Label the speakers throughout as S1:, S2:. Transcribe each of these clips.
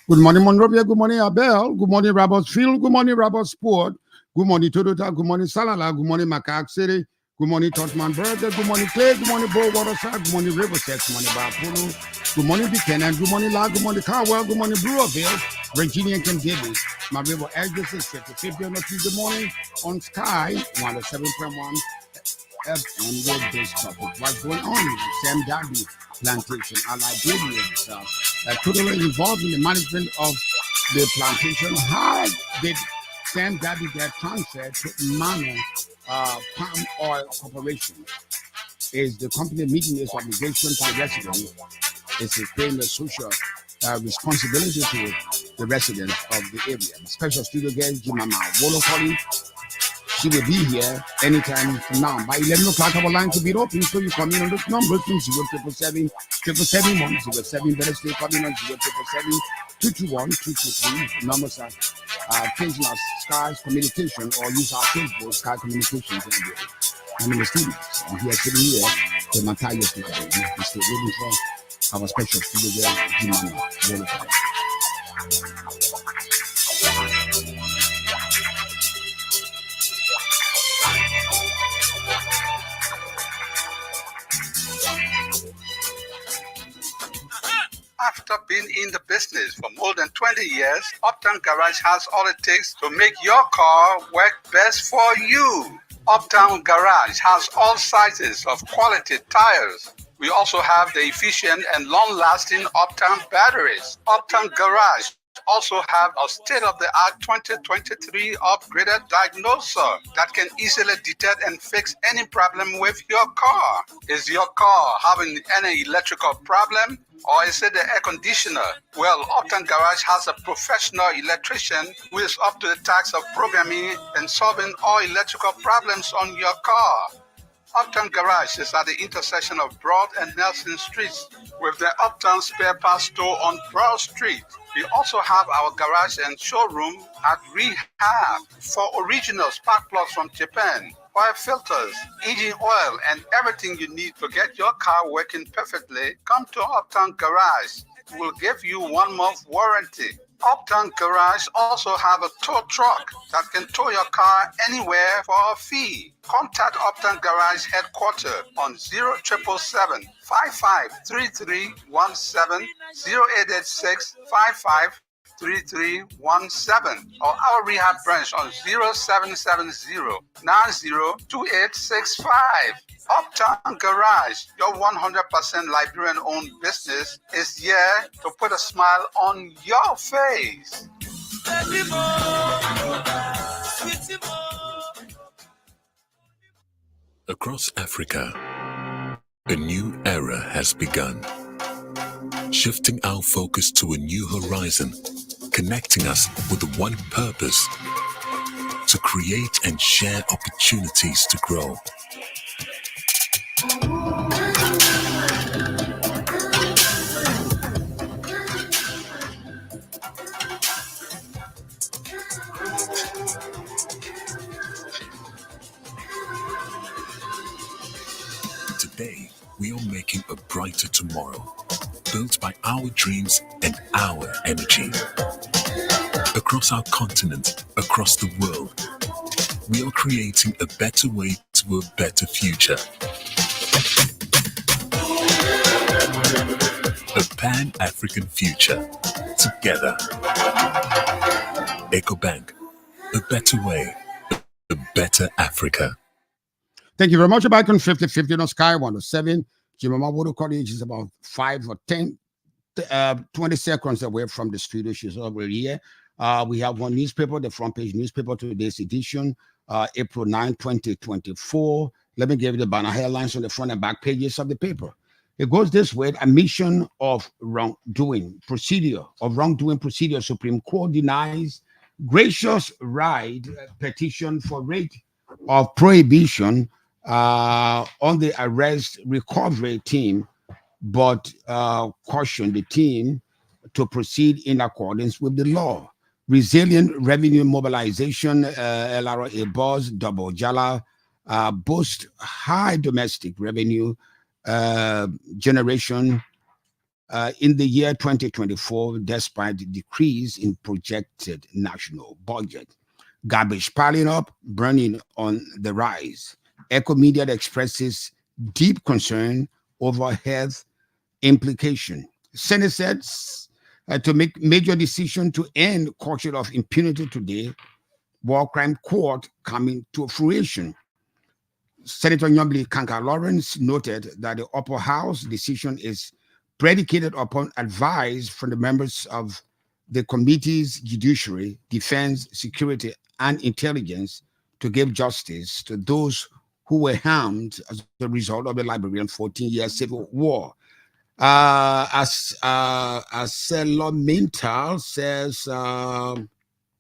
S1: Good morning, Monrovia. Good morning, Abel. Good morning, Robertsfield. Good morning, Robertsport. Good morning, Toyota. Good morning, Salala. Good morning, Macaque City. Good morning, Totman Burger. Good morning, Clay. Good morning, Bow Waterside. Good morning, Riverside. Good morning, Bapolo. Good morning, Buchanan. Good morning, La. Good morning, Carwell. Good morning, Brewerville. Virginia and Kentucky. My river address is 50 on a Tuesday morning on Sky 107.1 FM with this topic. What's going on? Sime Darby Plantation, our Liberians, totally involved in the management of the plantation. How did Sime Darby get transferred to Mano Palm Oil Corporation? Is the company meeting its obligation to the residents? Is it paying the social responsibility to the residents of the area? Special studio guest Jamima Wolokollie. She will be here anytime from now. By 11 o'clock, our line will be open, so you come in on this number, 0777 777 better stay coming on 0777 221 223. Numbers are changing our Sky's communication or use our Facebook, Sky Communications. I'm in the studios. I'm here sitting here with my Matthias today. We're still waiting for our special studio guest, Jamima Wolokollie.
S2: After being in the business for more than 20 years, Uptown Garage has all it takes to make your car work best for you. Uptown Garage has all sizes of quality tires. We also have the efficient and long-lasting Uptown batteries. Uptown Garage also have a state-of-the-art 2023 upgraded diagnoser that can easily detect and fix any problem with your car. Is your car having any electrical problem? Or is it the air conditioner? Well, Uptown Garage has a professional electrician who is up to the task of programming and solving all electrical problems on your car. Uptown Garage is at the intersection of Broad and Nelson Streets with the Uptown Spare Parts Store on Broad Street. We also have our garage and showroom at Rehab for original spark plugs from Japan, oil filters, engine oil, and everything you need to get your car working perfectly. Come to Uptown Garage. We'll give you 1 month warranty. Uptown Garage also have a tow truck that can tow your car anywhere for a fee. Contact Uptown Garage headquarters on 0777 553317 0886 553317 or our rehab branch on 0770 902865. Uptown Garage, your 100% Liberian-owned business, is here to put a smile on your face.
S3: Across Africa, a new era has begun, shifting our focus to a new horizon, connecting us with one purpose: to create and share opportunities to grow. Today, we are making a brighter tomorrow, built by our dreams and our energy. Across our continent, across the world, we are creating a better way to a better future. A Pan-African future. Together. EcoBank. A better way. A better Africa.
S1: Thank you very much. Back on 50-50 on Sky 107. Jamima Wolokollie is about 5 or 10, 20 seconds away from the studio. She's over here. We have one newspaper, the front page newspaper, today's edition, April 9, 2024. Let me give you the banner headlines on the front and back pages of the paper. It goes this way: admission of wrongdoing procedure. Supreme Court denies gracious right petition for rate of prohibition on the arrest recovery team, but cautioned the team to proceed in accordance with the law. Resilient revenue mobilization, LRA Buzz, Double Jala, boost high domestic revenue generation in the year 2024, despite the decrease in projected national budget. Garbage piling up, burning on the rise. Eco Media expresses deep concern over health implication. Senate says to make major decision to end culture of impunity today. War crime court coming to fruition. Senator Nyambli Kanka Lawrence noted that the upper house decision is predicated upon advice from the members of the committee's judiciary, defense, security, and intelligence to give justice to those who were harmed as a result of the Liberian 14-year civil war. As Mintal says,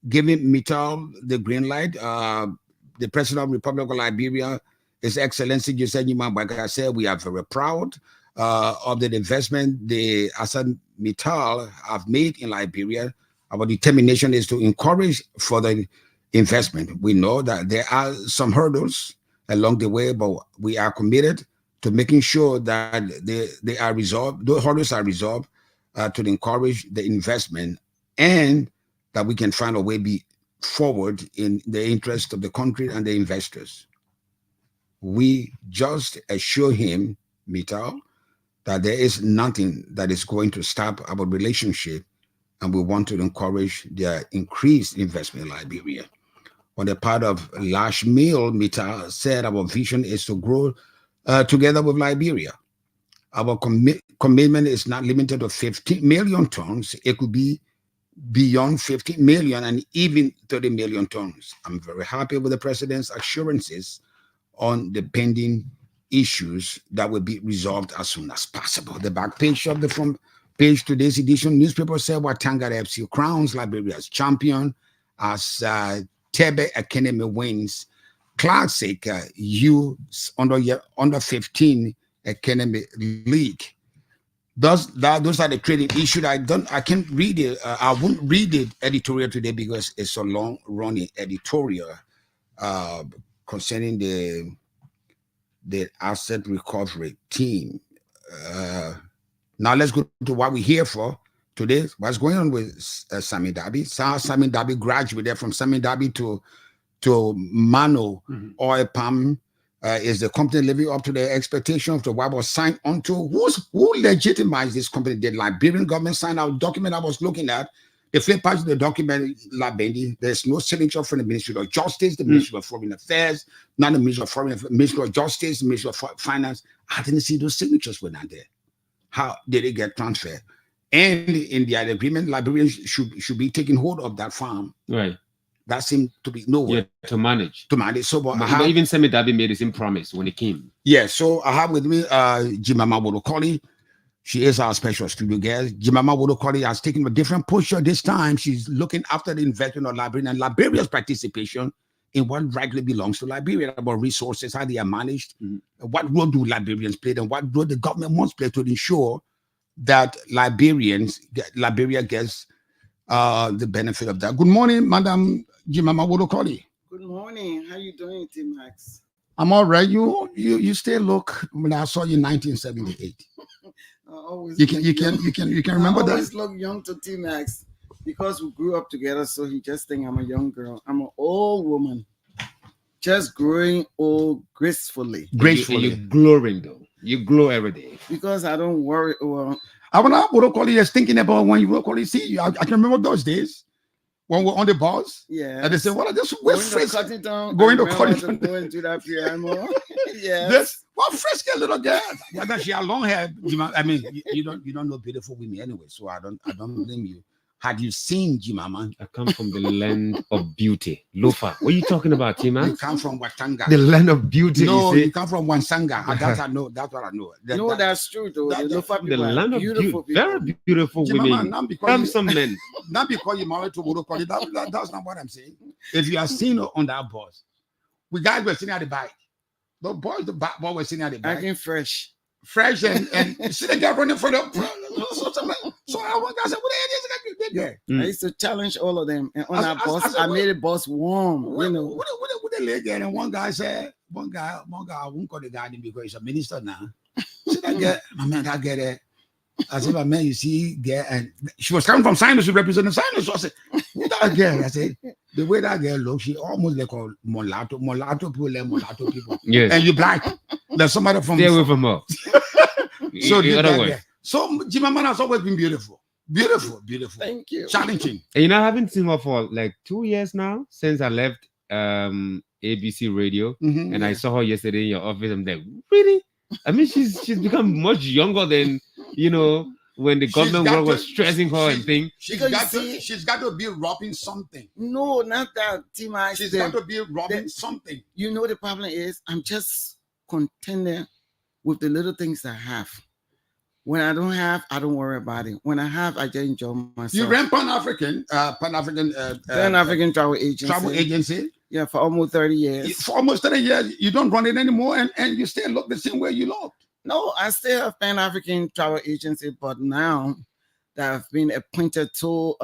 S1: giving Mittal the green light, the President of the Republic of Liberia, His Excellency Jamima Wolokollie, said, we are very proud of the investment the Assad Mittal have made in Liberia. Our determination is to encourage further investment. We know that there are some hurdles along the way, but we are committed to making sure that they are resolved, those hurdles are resolved, to encourage the investment, and that we can find a way forward in the interest of the country and the investors. We just assure him, Mittal, that there is nothing that is going to stop our relationship, and we want to encourage their increased investment in Liberia. On the part of Lash Mill, Mittal said our vision is to grow together with Liberia. Our commitment is not limited to 15 million tons. It could be beyond 50 million and even 30 million tons. I'm very happy with the president's assurances on the pending issues that will be resolved as soon as possible. The back page of the front page today's edition newspaper said Watanga FC crowns Liberia's champion as Tebe Academy wins Classic U under 15 Academy League. Those are the trading issue. I can't read it. I won't read the editorial today because it's a long running editorial concerning the asset recovery team. Now let's go to what we're here for today. What's going on with Sime Darby? Sime Darby graduated from Sime Darby to Mano Oil Palm. Is the company living up to the expectations of what was signed onto? Who legitimized this company? The Liberian government signed out document I was looking at. The flip page of the document, Labendi, there's no signature from the Ministry of Justice, the Ministry of Foreign Affairs, not the Ministry of Foreign Affairs, Ministry of Justice, the Ministry of Finance. I didn't see those signatures were not there. How did it get transferred? And in the agreement, Liberians should be taking hold of that farm.
S4: Right.
S1: That seemed to be nowhere.
S4: Yeah, to manage.
S1: So, but
S4: even Sime Darby made the same promise when he came.
S1: Yeah, so I have with me Jamima Wolokollie. She is our special studio guest. Jamima Wolokollie has taken a different posture this time. She's looking after the investment of Liberia and Liberia's participation in what rightly belongs to Liberia, about resources, how they are managed, what role do Liberians play, and what role the government must play to ensure that Liberia gets the benefit of that. Good morning, Madam Jamima Wolokollie.
S5: Good morning. How you doing, T-Max?
S1: I'm all right. You still look when I saw you in 1978. You can remember that.
S5: I always look young to T-Max because we grew up together. So he just think I'm a young girl. I'm an old woman, just growing old gracefully.
S4: You're glowing though. You glow every day
S5: because I don't worry. Well,
S1: I want to Wolokollie is thinking about when you Wolokollie see you. I can remember those days when we're on the bus.
S5: Yeah.
S1: And they say, "What are this?
S5: Going to Cuttington.
S1: Going to Cuttington.
S5: Going to that piano." Yes.
S1: What frisky little girl? Yeah, she had long hair. I mean, you don't know beautiful women anyway, so I don't blame you. Had you seen Jamima?
S4: I come from the land of beauty. Lofa. What are you talking about,
S1: You
S4: Tima?
S1: come from Watanga.
S4: The land of beauty.
S1: No,
S4: you
S1: you
S4: say?
S1: come from Wansanga. That's I know. That's what I know.
S5: No, that's true though.
S1: that-
S5: The Lofa
S4: The
S5: people are
S4: land of
S5: beautiful
S4: beauty.
S5: people.
S4: Very beautiful
S1: Jamima,
S4: women.
S1: not because you,
S4: Handsome men.
S1: not because you married to Wolokollie. That's not what I'm saying. If you are seen on that bus, we guys were sitting at the bike. The boys, the back boy were sitting at the bike,
S5: Acting fresh.
S1: fresh and see the girl running for the. So I went. I said, "What is this girl?"
S4: Mm.
S5: I used to challenge all of them, and on
S1: I-
S5: that
S1: I-
S5: bus,
S1: I said,
S5: I
S1: what-
S5: made the bus warm. You know,
S1: What the lady girl? And one guy said, one guy, I won't call the guy name because he's a minister now. See that girl, my man, that girl there. I said, my man, you see, girl, and she was coming from Sinus to represent the Sinus. So I said, who that girl? I said, the way that girl looks, she almost like a mulatto people, like mulatto people.
S4: Yes.
S1: And you black. There's somebody from
S4: Stay away from her.
S1: so
S4: In
S1: you
S4: other
S1: that
S4: words.
S1: girl. So Jamima has always been beautiful. Beautiful.
S5: thank you.
S1: Challenging.
S4: And you know, I haven't seen her for like 2 years now since I left ABC Radio,
S1: Mhm.
S4: and I saw her yesterday in your office. I'm like, really? I mean, she's become much younger than when the
S1: She's
S4: government
S1: got
S4: work was
S1: to-
S4: stressing her and
S1: she's-
S4: things.
S1: She's got to be robbing something.
S5: No, not that. Tima,
S1: She's got to be robbing something.
S5: you know the problem is I'm just contented with the little things I have. When I don't have, I don't worry about it. When I have, I just enjoy myself.
S1: You ran Pan-African
S5: Pan-African travel agency.
S1: travel agency
S5: Yeah, for almost 30 years.
S1: for almost 30 years. You don't run it anymore, and you still look the same way you look.
S5: No, I still have Pan-African travel agency, but now that I've been appointed to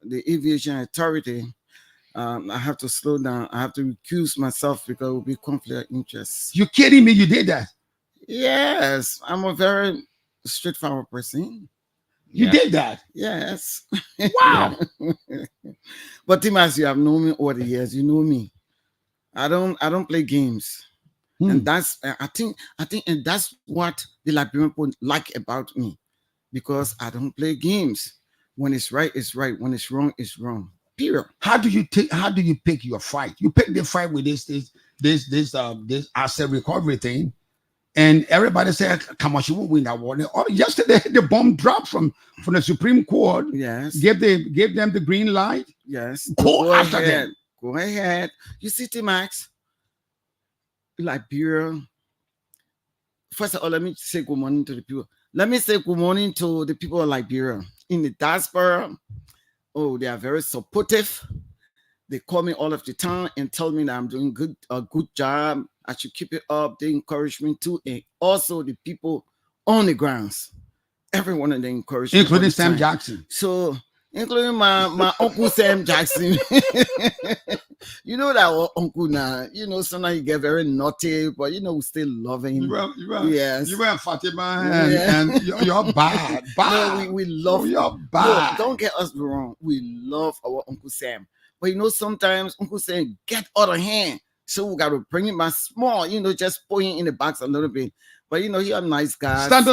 S5: the aviation authority, I have to slow down. I have to recuse myself because it will be conflict of interest.
S1: You kidding me? You did that?
S5: Yes, I'm a very straightforward person.
S1: You
S4: Yeah.
S1: did that?
S5: Yes.
S1: Wow.
S5: But Timas, you have known me over the years. You know me. I don't play games. And that's I think and that's what the Liberian people like about me, because I don't play games. When it's right, it's right. When it's wrong, it's wrong. Period.
S1: How do you pick your fight? You pick the fight with this asset recovery thing, and everybody said, "Come on, she won't win that war." Yesterday, the bomb dropped from the Supreme Court.
S5: Yes.
S1: Gave them the green light.
S5: Yes.
S1: Go after
S5: ahead.
S1: them.
S5: Go ahead. You see, T-Max, Liberia. First of all, let me say good morning to the people. Let me say good morning to the people of Liberia. In the diaspora, oh, they are very supportive. They call me all of the time and tell me that I'm doing a good job. I should keep it up. They encourage me too. And also the people on the grounds. Everyone of them encourage me.
S1: Including
S5: all the
S1: Sam
S5: time.
S1: Jackson.
S5: So, including my uncle Sam Jackson. You know that our uncle now, sometimes you get very naughty, but we still love him. Yes.
S1: You were Fatima
S5: Yeah.
S1: and you're bad. Bad.
S5: No, we love
S1: Oh, you're
S5: No,
S1: bad.
S5: don't get us wrong. We love our Uncle Sam. But sometimes Uncle Sam get out of hand. So we got to bring him back small, just put him in the box a little bit. But he a nice guy.
S1: Stand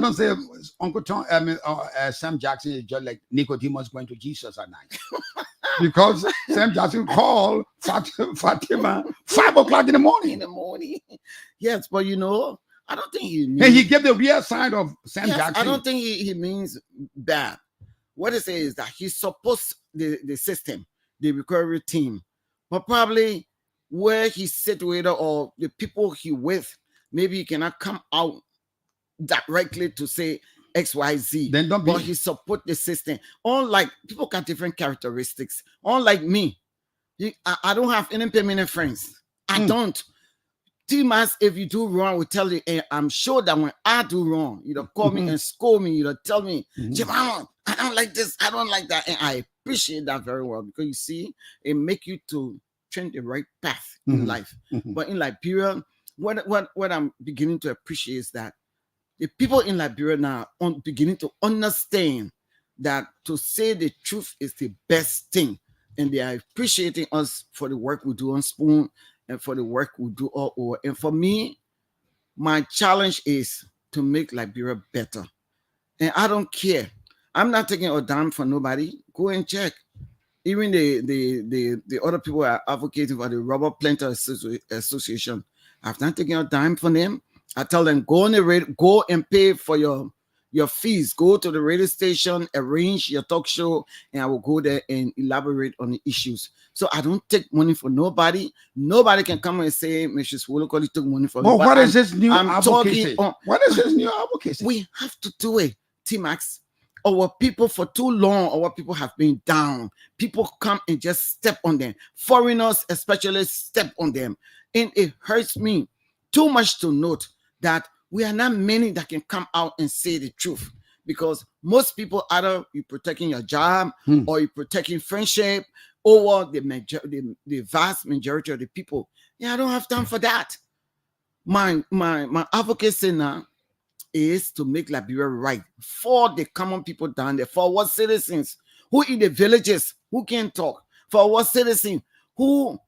S1: on say Uncle Tom, Sam Jackson is just like Nicodemus going to Jesus at night. Because Sam Jackson called Fatima 5 o'clock in the morning.
S5: Yes, but I don't think he means,
S1: And he gave the real side of Sam
S5: yes,
S1: Jackson.
S5: I don't think he means bad. What he says is that he supports the system, the recovery team, but probably where he's situated or the people he with, maybe he cannot come out directly to say XYZ.
S1: Then don't
S5: But
S1: be.
S5: he support the system. Unlike people got different characteristics. Unlike me, I don't have any permanent friends. I don't. T-Mas, if you do wrong, will tell you, and I'm sure that when I do wrong, call me and scold me, tell me, Jamima, I don't like this, I don't like that. And I appreciate that very well, because you see, it make you to trend the right path in life. But in Liberia, what I'm beginning to appreciate is that the people in Liberia now are beginning to understand that to say the truth is the best thing. And they are appreciating us for the work we do on Spoon and for the work we do all over. And for me, my challenge is to make Liberia better. And I don't care. I'm not taking a dime for nobody. Go and check. Even the other people are advocating for the Rubber Planter Association. I've not taken a dime from them. I tell them, go on the radio, go and pay for your your fees. Go to the radio station, arrange your talk show, and I will go there and elaborate on the issues. So I don't take money for nobody. Nobody can come and say Mrs. Wolokollie took money from me.
S1: But what is this new
S5: I'm
S1: advocacy?
S5: talking on,
S1: What is this new advocacy?
S5: we have to do it, T-Max. Our people for too long, our people have been down. People come and just step on them. Foreigners especially step on them. And it hurts me too much to note that we are not many that can come out and say the truth. Because most people, either you're protecting your job or you're protecting friendship over the vast majority of the people. Yeah, I don't have time for that. My advocacy now is to make Liberia right for the common people down there, for our citizens who in the villages who can't talk, for our citizens who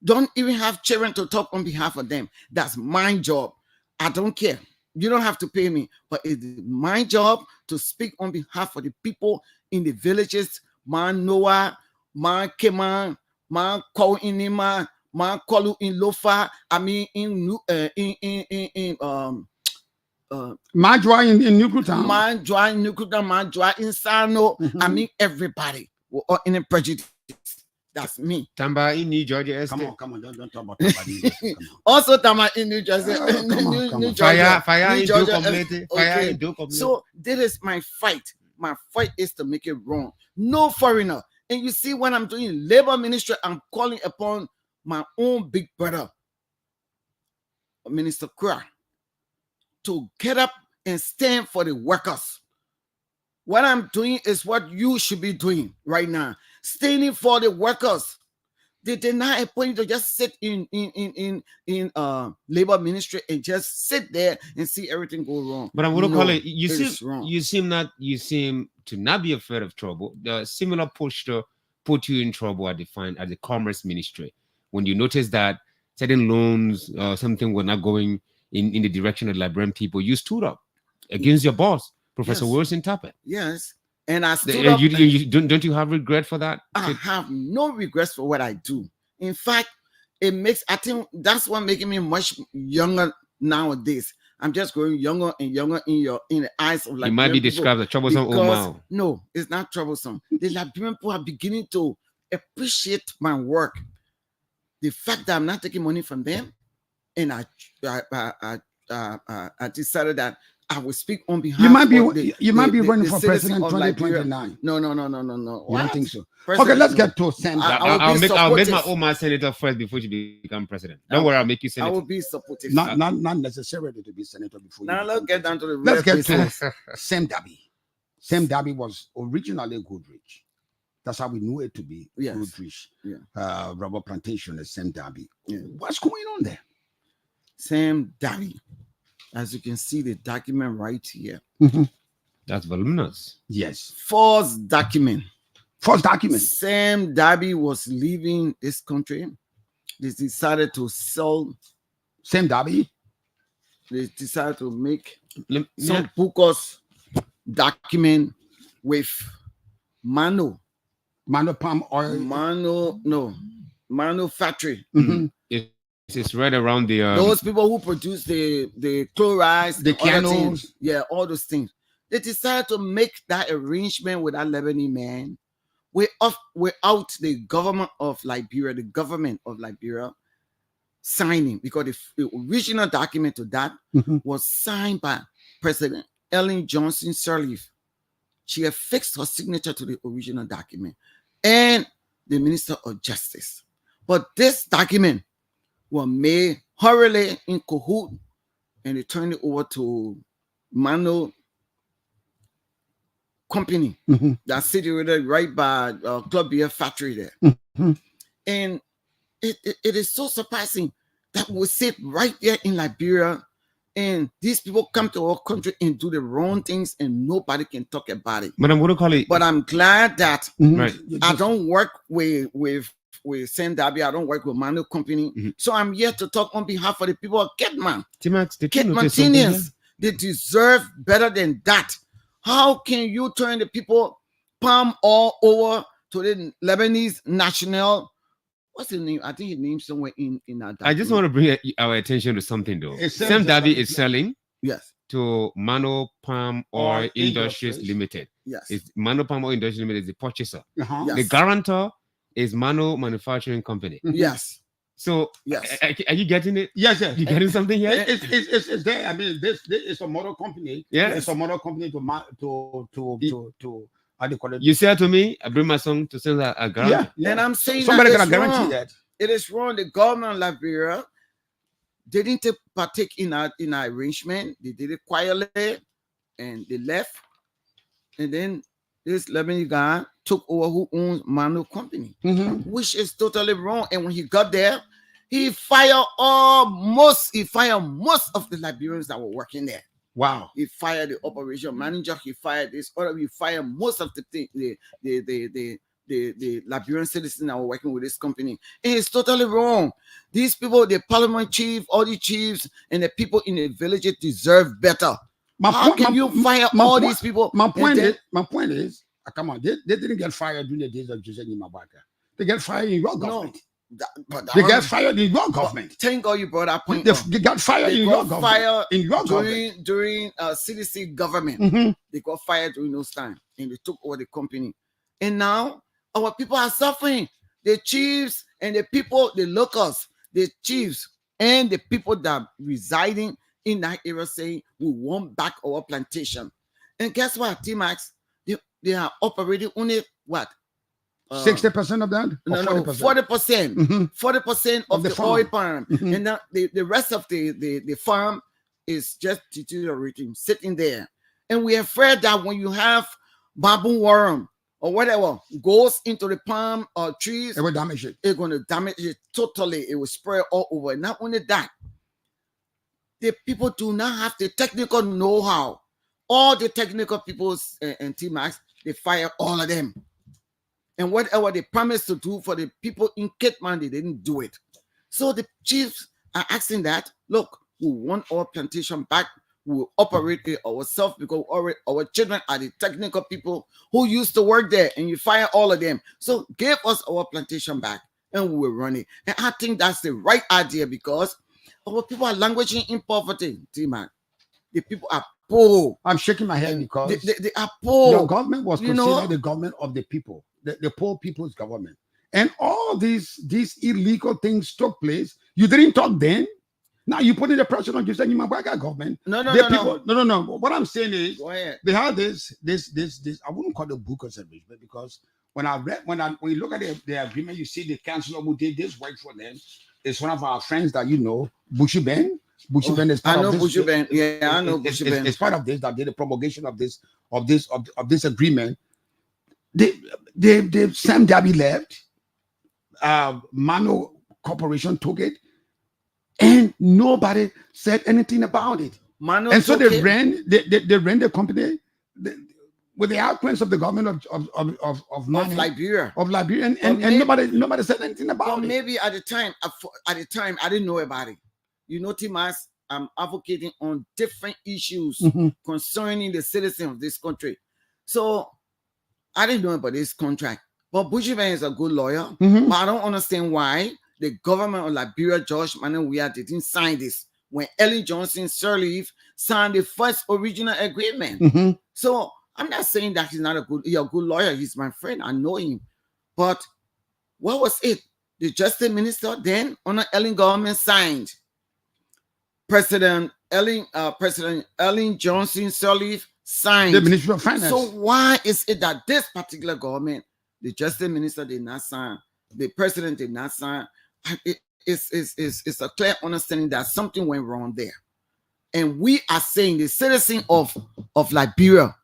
S5: don't even have children to talk on behalf of them. That's my job. I don't care. You don't have to pay me, but it's my job to speak on behalf of the people in the villages. Man Noah, man Keman, man Ko Inima, man Kolu in Lofa. I mean in
S1: Majwa in Nukutown.
S5: Man Joa in Nukutown, man Joa in Sano. I mean everybody. We're all in a prejudice. That's me.
S4: Tamba in New Georgia.
S1: Come on, don't talk about Tamba.
S5: Also, Tama in New Jersey. New Georgia.
S4: Fire
S5: New
S4: in
S5: Georgia.
S4: Do community. Fire in Do community.
S5: So this is my fight. My fight is to make it wrong. No foreigner. And you see, when I'm doing labor ministry, I'm calling upon my own big brother, Minister Kura, to get up and stand for the workers. What I'm doing is what you should be doing right now. Standing for the workers. They did not appoint you to just sit in labor ministry and just sit there and see everything go wrong.
S4: But I'm going to call it. You
S5: is
S4: seem to not be afraid of trouble. The similar posture put you in trouble at the commerce ministry when you noticed that certain loans something were not going in the direction of the Liberian people. You stood up against your boss, Professor Wilson Tappet.
S5: Yes. And I stood up.
S4: Don't you have regret for that?
S5: I have no regrets for what I do. In fact, I think that's what making me much younger nowadays. I'm just growing younger and younger in the eyes of Liberian people.
S4: You might be described as troublesome old man.
S5: No, it's not troublesome. The Liberian people are beginning to appreciate my work. The fact that I'm not taking money from them, and I decided that I will speak on behalf.
S1: You might be running for president 2029.
S5: No.
S1: You don't think so? Okay, let's get to Sam.
S4: I'll make my own man senator first before you become president. Don't worry, I'll make you senator.
S5: I will be supportive.
S1: Not necessarily to be senator before.
S5: Now let's get down to the.
S1: Let's get to Sime Darby. Sime Darby was originally Goodrich. That's how we knew it to be.
S5: Yes.
S1: Goodrich.
S5: Yeah.
S1: Rubber plantation is Sime Darby.
S5: Yeah.
S1: What's going on there?
S5: Sime Darby. As you can see, the document right here.
S4: That's voluminous.
S1: Yes.
S5: False document.
S1: Sime
S5: Darby was leaving this country. They decided to sell.
S1: Sime Darby.
S5: They decided to make some bogus document with Mano
S1: palm oil.
S5: Mano factory.
S4: It's right around the
S5: those people who produce the chlorides,
S1: the candles,
S5: all those things. They decided to make that arrangement with that Lebanese man without the government of Liberia signing, because the original document to that was signed by President Ellen Johnson Sirleaf. She affixed her signature to the original document, and the Minister of Justice. But this document were made hurriedly in cahoot, and they turned it over to Mano company that's situated right by Club Beer factory there. And it is so surprising that we sit right there in Liberia, and these people come to our country and do the wrong things, and nobody can talk about it.
S4: But I'm going to call it.
S5: But I'm glad that I don't work with Sime Darby. I don't work with Mano company. So I'm here to talk on behalf of the people of Ketman. Ketmantinians, they deserve better than that. How can you turn the people palm all over to the Lebanese national? What's his name? I think his name's somewhere in that.
S4: I just want to bring our attention to something though. Sime Darby is selling.
S5: Yes.
S4: to Mano Palm Oil
S1: Oil
S4: Industries
S1: Industries.
S4: Limited.
S5: Yes.
S4: It's Mano Palm Oil Industries Limited is the purchaser.
S1: Uh-huh.
S5: Yeah.
S4: The
S5: Yes.
S4: guarantor is Mano Manufacturing Company.
S1: Mhm.
S5: Yes.
S4: So,
S5: Yes.
S4: are you getting it?
S1: Yes, yes.
S4: You getting something here?
S1: It's there. I mean, this is a motor company.
S4: Yes.
S1: It's a motor company to how do you call it?
S4: You said to me, I bring my son to send a guarantor.
S1: Yeah.
S5: And I'm saying
S1: Somebody
S5: that
S1: gonna
S5: it's
S1: guarantee
S5: wrong.
S1: that.
S5: It is wrong. The government of Liberia, they didn't partake in our arrangement. They did it quietly, and they left. And then this Lebanese guy took over who owns Mano Company, which is totally wrong. And when he got there, he fired most of the Liberians that were working there.
S1: Wow.
S5: He fired the operation manager. He fired this other. He fired most of the Liberian citizens that were working with this company. And it's totally wrong. These people, the parliament chief, all the chiefs, and the people in the villages deserve better. How can you fire all these people?
S1: My point is, come on, they didn't get fired during the days of Jose Nimabaka. They get fired in your government. They get fired in your government.
S5: Thank God you brought that point.
S1: They got fired in your government.
S5: Fired
S1: in your government.
S5: during CDC government. They got fired during those times, and they took over the company. And now our people are suffering. The chiefs and the people, the locals, the chiefs and the people that are residing in that area saying we want back our plantation. And guess what, T-Max? They are operating only what?
S1: 60% of that?
S5: No, 40%. 40% of the oil farm. And now the rest of the farm is just deteriorating, sitting there. And we are afraid that when you have baboon worm or whatever goes into the palm or trees,
S1: it will damage it.
S5: It's going to damage it totally. It will spread all over. Not only that, the people do not have the technical know-how. All the technical people and T-Max, they fire all of them. And whatever they promised to do for the people in Kitman, they didn't do it. So the chiefs are asking that, look, we want our plantation back. We'll operate it ourselves because our children are the technical people who used to work there, and you fire all of them. So give us our plantation back and we will run it. And I think that's the right idea because our people are languishing in poverty, T-Man. The people are poor.
S1: I'm shaking my head because
S5: they are poor.
S1: Your government was considered the government of the people, the poor people's government. And all these illegal things took place. You didn't talk then. Now you put in the pressure on you saying Nimabaka government.
S5: No.
S1: What I'm saying is
S5: Go ahead.
S1: they have this. I wouldn't call it book of arrangement because when you look at the agreement, you see the councillor who did this work for them is one of our friends that you know, Bushy Ben. Bushy Ben is part of this.
S5: Bushy Ben. Yeah, I know Bushy Ben.
S1: It's part of this that did the promulgation of this agreement. The Sime Darby left. Mano Corporation took it, and nobody said anything about it. And so they ran the company with the outcomes of the government of
S5: Liberia.
S1: And nobody said anything about it.
S5: Maybe at the time I didn't know about it. You know, Timas, I'm advocating on different issues concerning the citizens of this country. So I didn't know about this contract. But Bushy Ben is a good lawyer. But I don't understand why the government of Liberia, George Manawia, didn't sign this when Ellen Johnson Sirleaf signed the first original agreement. So I'm not saying that he's a good lawyer. He's my friend. I know him. But what was it? The Justice Minister then on the Ellen government signed. President Ellen Johnson Sirleaf signed.
S1: The Ministry of Finance.
S5: So why is it that this particular government, the Justice Minister did not sign, the President did not sign? It's a clear understanding that something went wrong there. And we are saying the citizens of Liberia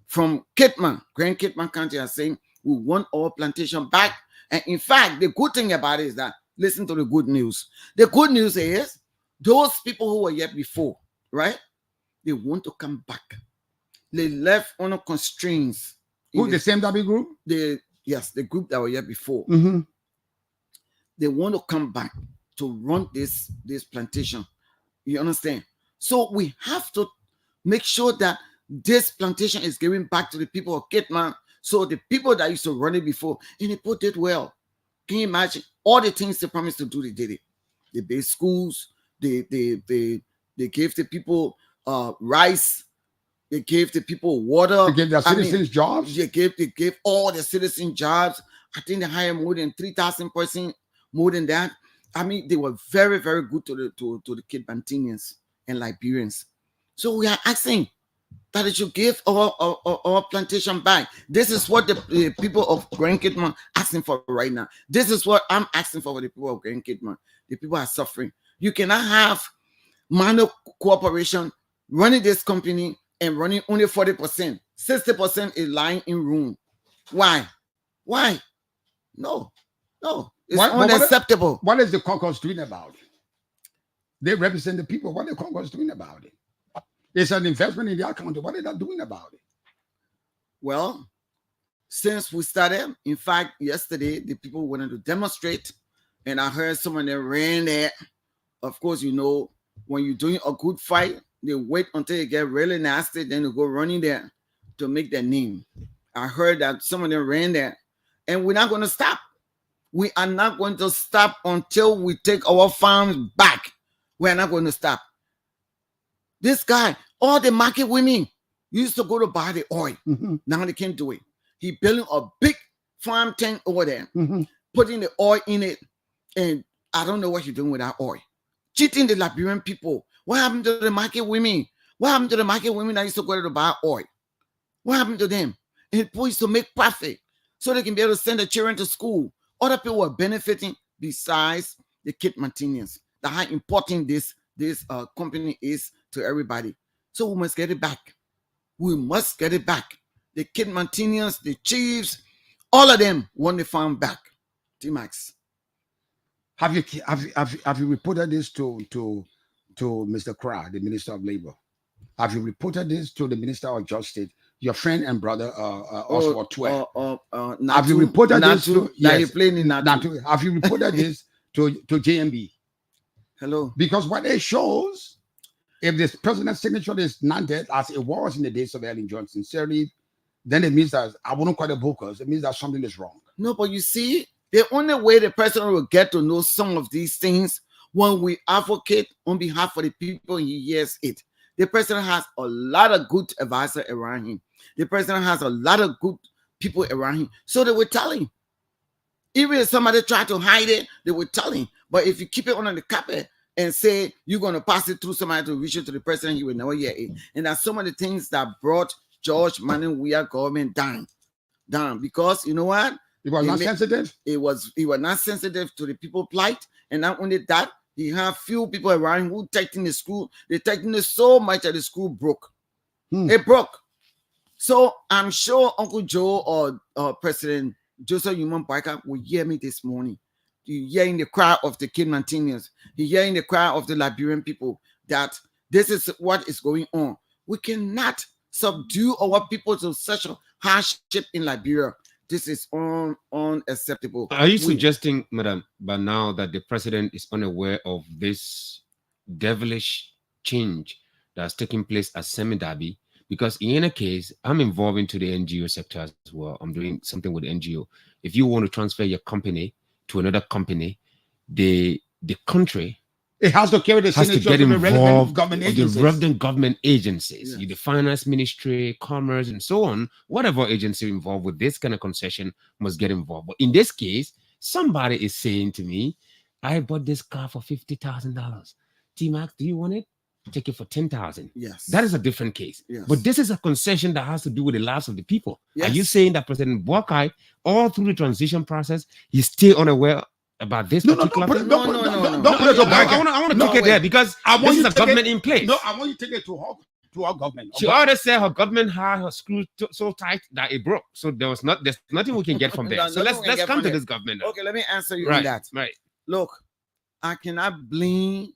S5: from Kitman, Grand Kitman County are saying we want our plantation back. And in fact, the good thing about it is that, listen to the good news. The good news is those people who were here before, right? They want to come back. They left under constraints.
S1: Who, the Sime Darby group?
S5: The group that were here before. They want to come back to run this plantation. You understand? So we have to make sure that this plantation is giving back to the people of Kitman. So the people that used to run it before, and they did well. Can you imagine all the things they promised to do? They did it. They built schools. They gave the people rice. They gave the people water.
S1: They gave their citizens jobs.
S5: They gave all the citizens jobs. I think they hired more than 3,000 persons, more than that. I mean, they were very, very good to the Kidmantinians and Liberians. So we are asking that they should give our plantation back. This is what the people of Grand Kidman asking for right now. This is what I'm asking for the people of Grand Kidman. The people are suffering. You cannot have minor cooperation running this company and running only 40%. 60% is lying in room. Why? No. It's unacceptable.
S1: What is the caucus doing about it? They represent the people. What is the caucus doing about it? It's an investment in their country. What are they doing about it?
S5: Well, since we started, in fact, yesterday, the people wanted to demonstrate, and I heard someone that ran there. Of course, you know, when you're doing a good fight, they wait until it get really nasty, then they go running there to make their name. I heard that some of them ran there, and we're not going to stop. We are not going to stop until we take our farms back. We're not going to stop. This guy, all the market women used to go to buy the oil. Now they can't do it. He building a big farm tank over there, putting the oil in it, and I don't know what he's doing with that oil. Cheating the Liberian people. What happened to the market women? What happened to the market women that used to go there to buy oil? What happened to them? And people used to make profit so they can be able to send their children to school. Other people are benefiting besides the Kidmantinians. That's how important this company is to everybody. So we must get it back. We must get it back. The Kidmantinians, the chiefs, all of them want the farm back. T-Max.
S1: Have you reported this to Mr. Kra, the Minister of Labor? Have you reported this to the Minister of Justice, your friend and brother Oswald Twe? Have you reported this to Natu? Have you reported this to JMB?
S5: Hello.
S1: Because what it shows, if this president's signature is not dead as it was in the days of Ellen Johnson, certainly, then it means that I wouldn't call it bookers. It means that something is wrong.
S5: No, but you see, the only way the president will get to know some of these things when we advocate on behalf of the people, he hears it. The president has a lot of good advisors around him. The president has a lot of good people around him. So they will tell him. Even if somebody try to hide it, they will tell him. But if you keep it under the carpet and say you're going to pass it through somebody to reach it to the president, he will never hear it. And that's some of the things that brought George Manning Weah government down. Because you know what?
S1: It was not sensitive.
S5: It was not sensitive to the people's plight. And not only that, he had few people around who taking the school. They taking it so much that the school broke. It broke. So I'm sure Uncle Joe or President Joseph Human Biker will hear me this morning. You're hearing the cry of the Kidmantinians. You're hearing the cry of the Liberian people that this is what is going on. We cannot subdue our people to such a hardship in Liberia. This is unacceptable.
S4: Are you suggesting, Madam, but now that the president is unaware of this devilish change that's taking place at Sime Darby? Because in any case, I'm involved into the NGO sector as well. I'm doing something with the NGO. If you want to transfer your company to another company, the country
S1: it has to carry the signature
S4: to get
S1: of the relevant
S4: involved
S1: government
S4: with
S1: agencies.
S4: the relevant government agencies,
S5: Yes.
S4: the finance ministry, commerce, and so on. Whatever agency involved with this kind of concession must get involved. But in this case, somebody is saying to me, I bought this car for $50,000. T-Max, do you want it? Take it for 10,000.
S5: Yes.
S4: That is a different case.
S5: Yes.
S4: But this is a concession that has to do with the lives of the people.
S5: Yes.
S4: Are you saying that President Boakai, all through the transition process, he's still unaware about this particular thing?
S1: Don't put it to
S4: I want to take it there because this is a government in place.
S1: No, I want you to take it to our government.
S4: She already said her government had her screw so tight that it broke. So there's nothing we can get from there. So let's come to this government now.
S5: Okay, let me answer you on that.
S4: Right.
S5: Look, I cannot blame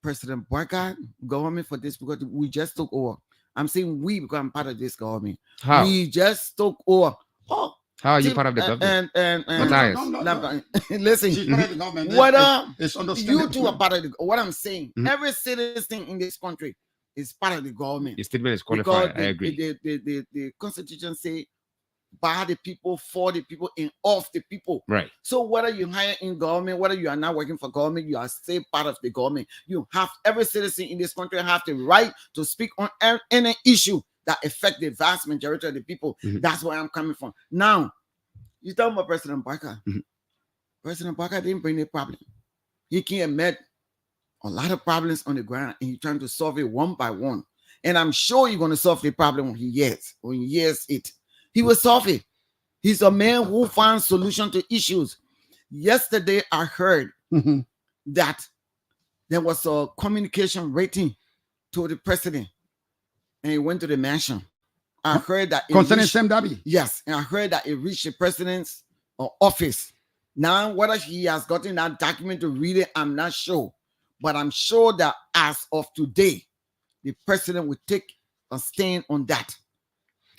S5: President Boakai government for this because we just took over. I'm saying we because I'm part of this government.
S4: How?
S5: We just took over. Oh,
S4: how are you part of the government?
S5: Listen,
S1: She's part of the government.
S5: whether
S1: It's understandable.
S5: you two are part of the what I'm saying,
S4: Mhm.
S5: every citizen in this country is part of the government.
S4: The statement is qualified.
S5: Because
S4: I agree.
S5: The Constitution say by the people, for the people, and of the people.
S4: Right.
S5: So whether you hire in government, whether you are not working for government, you are still part of the government. You have, every citizen in this country have the right to speak on any issue that affect the vast majority of the people. That's where I'm coming from. Now, you talking about President Barker. President Barker didn't bring the problem. He came and met a lot of problems on the ground, and he's trying to solve it one by one. And I'm sure you're going to solve the problem when he hears it. He will solve it. He's a man who finds solution to issues. Yesterday, I heard that there was a communication rating to the president, and he went to the mansion. I heard that
S1: concerning Sime Darby.
S5: Yes, and I heard that it reached the president's office. Now, whether he has gotten that document to read it, I'm not sure. But I'm sure that as of today, the president will take a stand on that.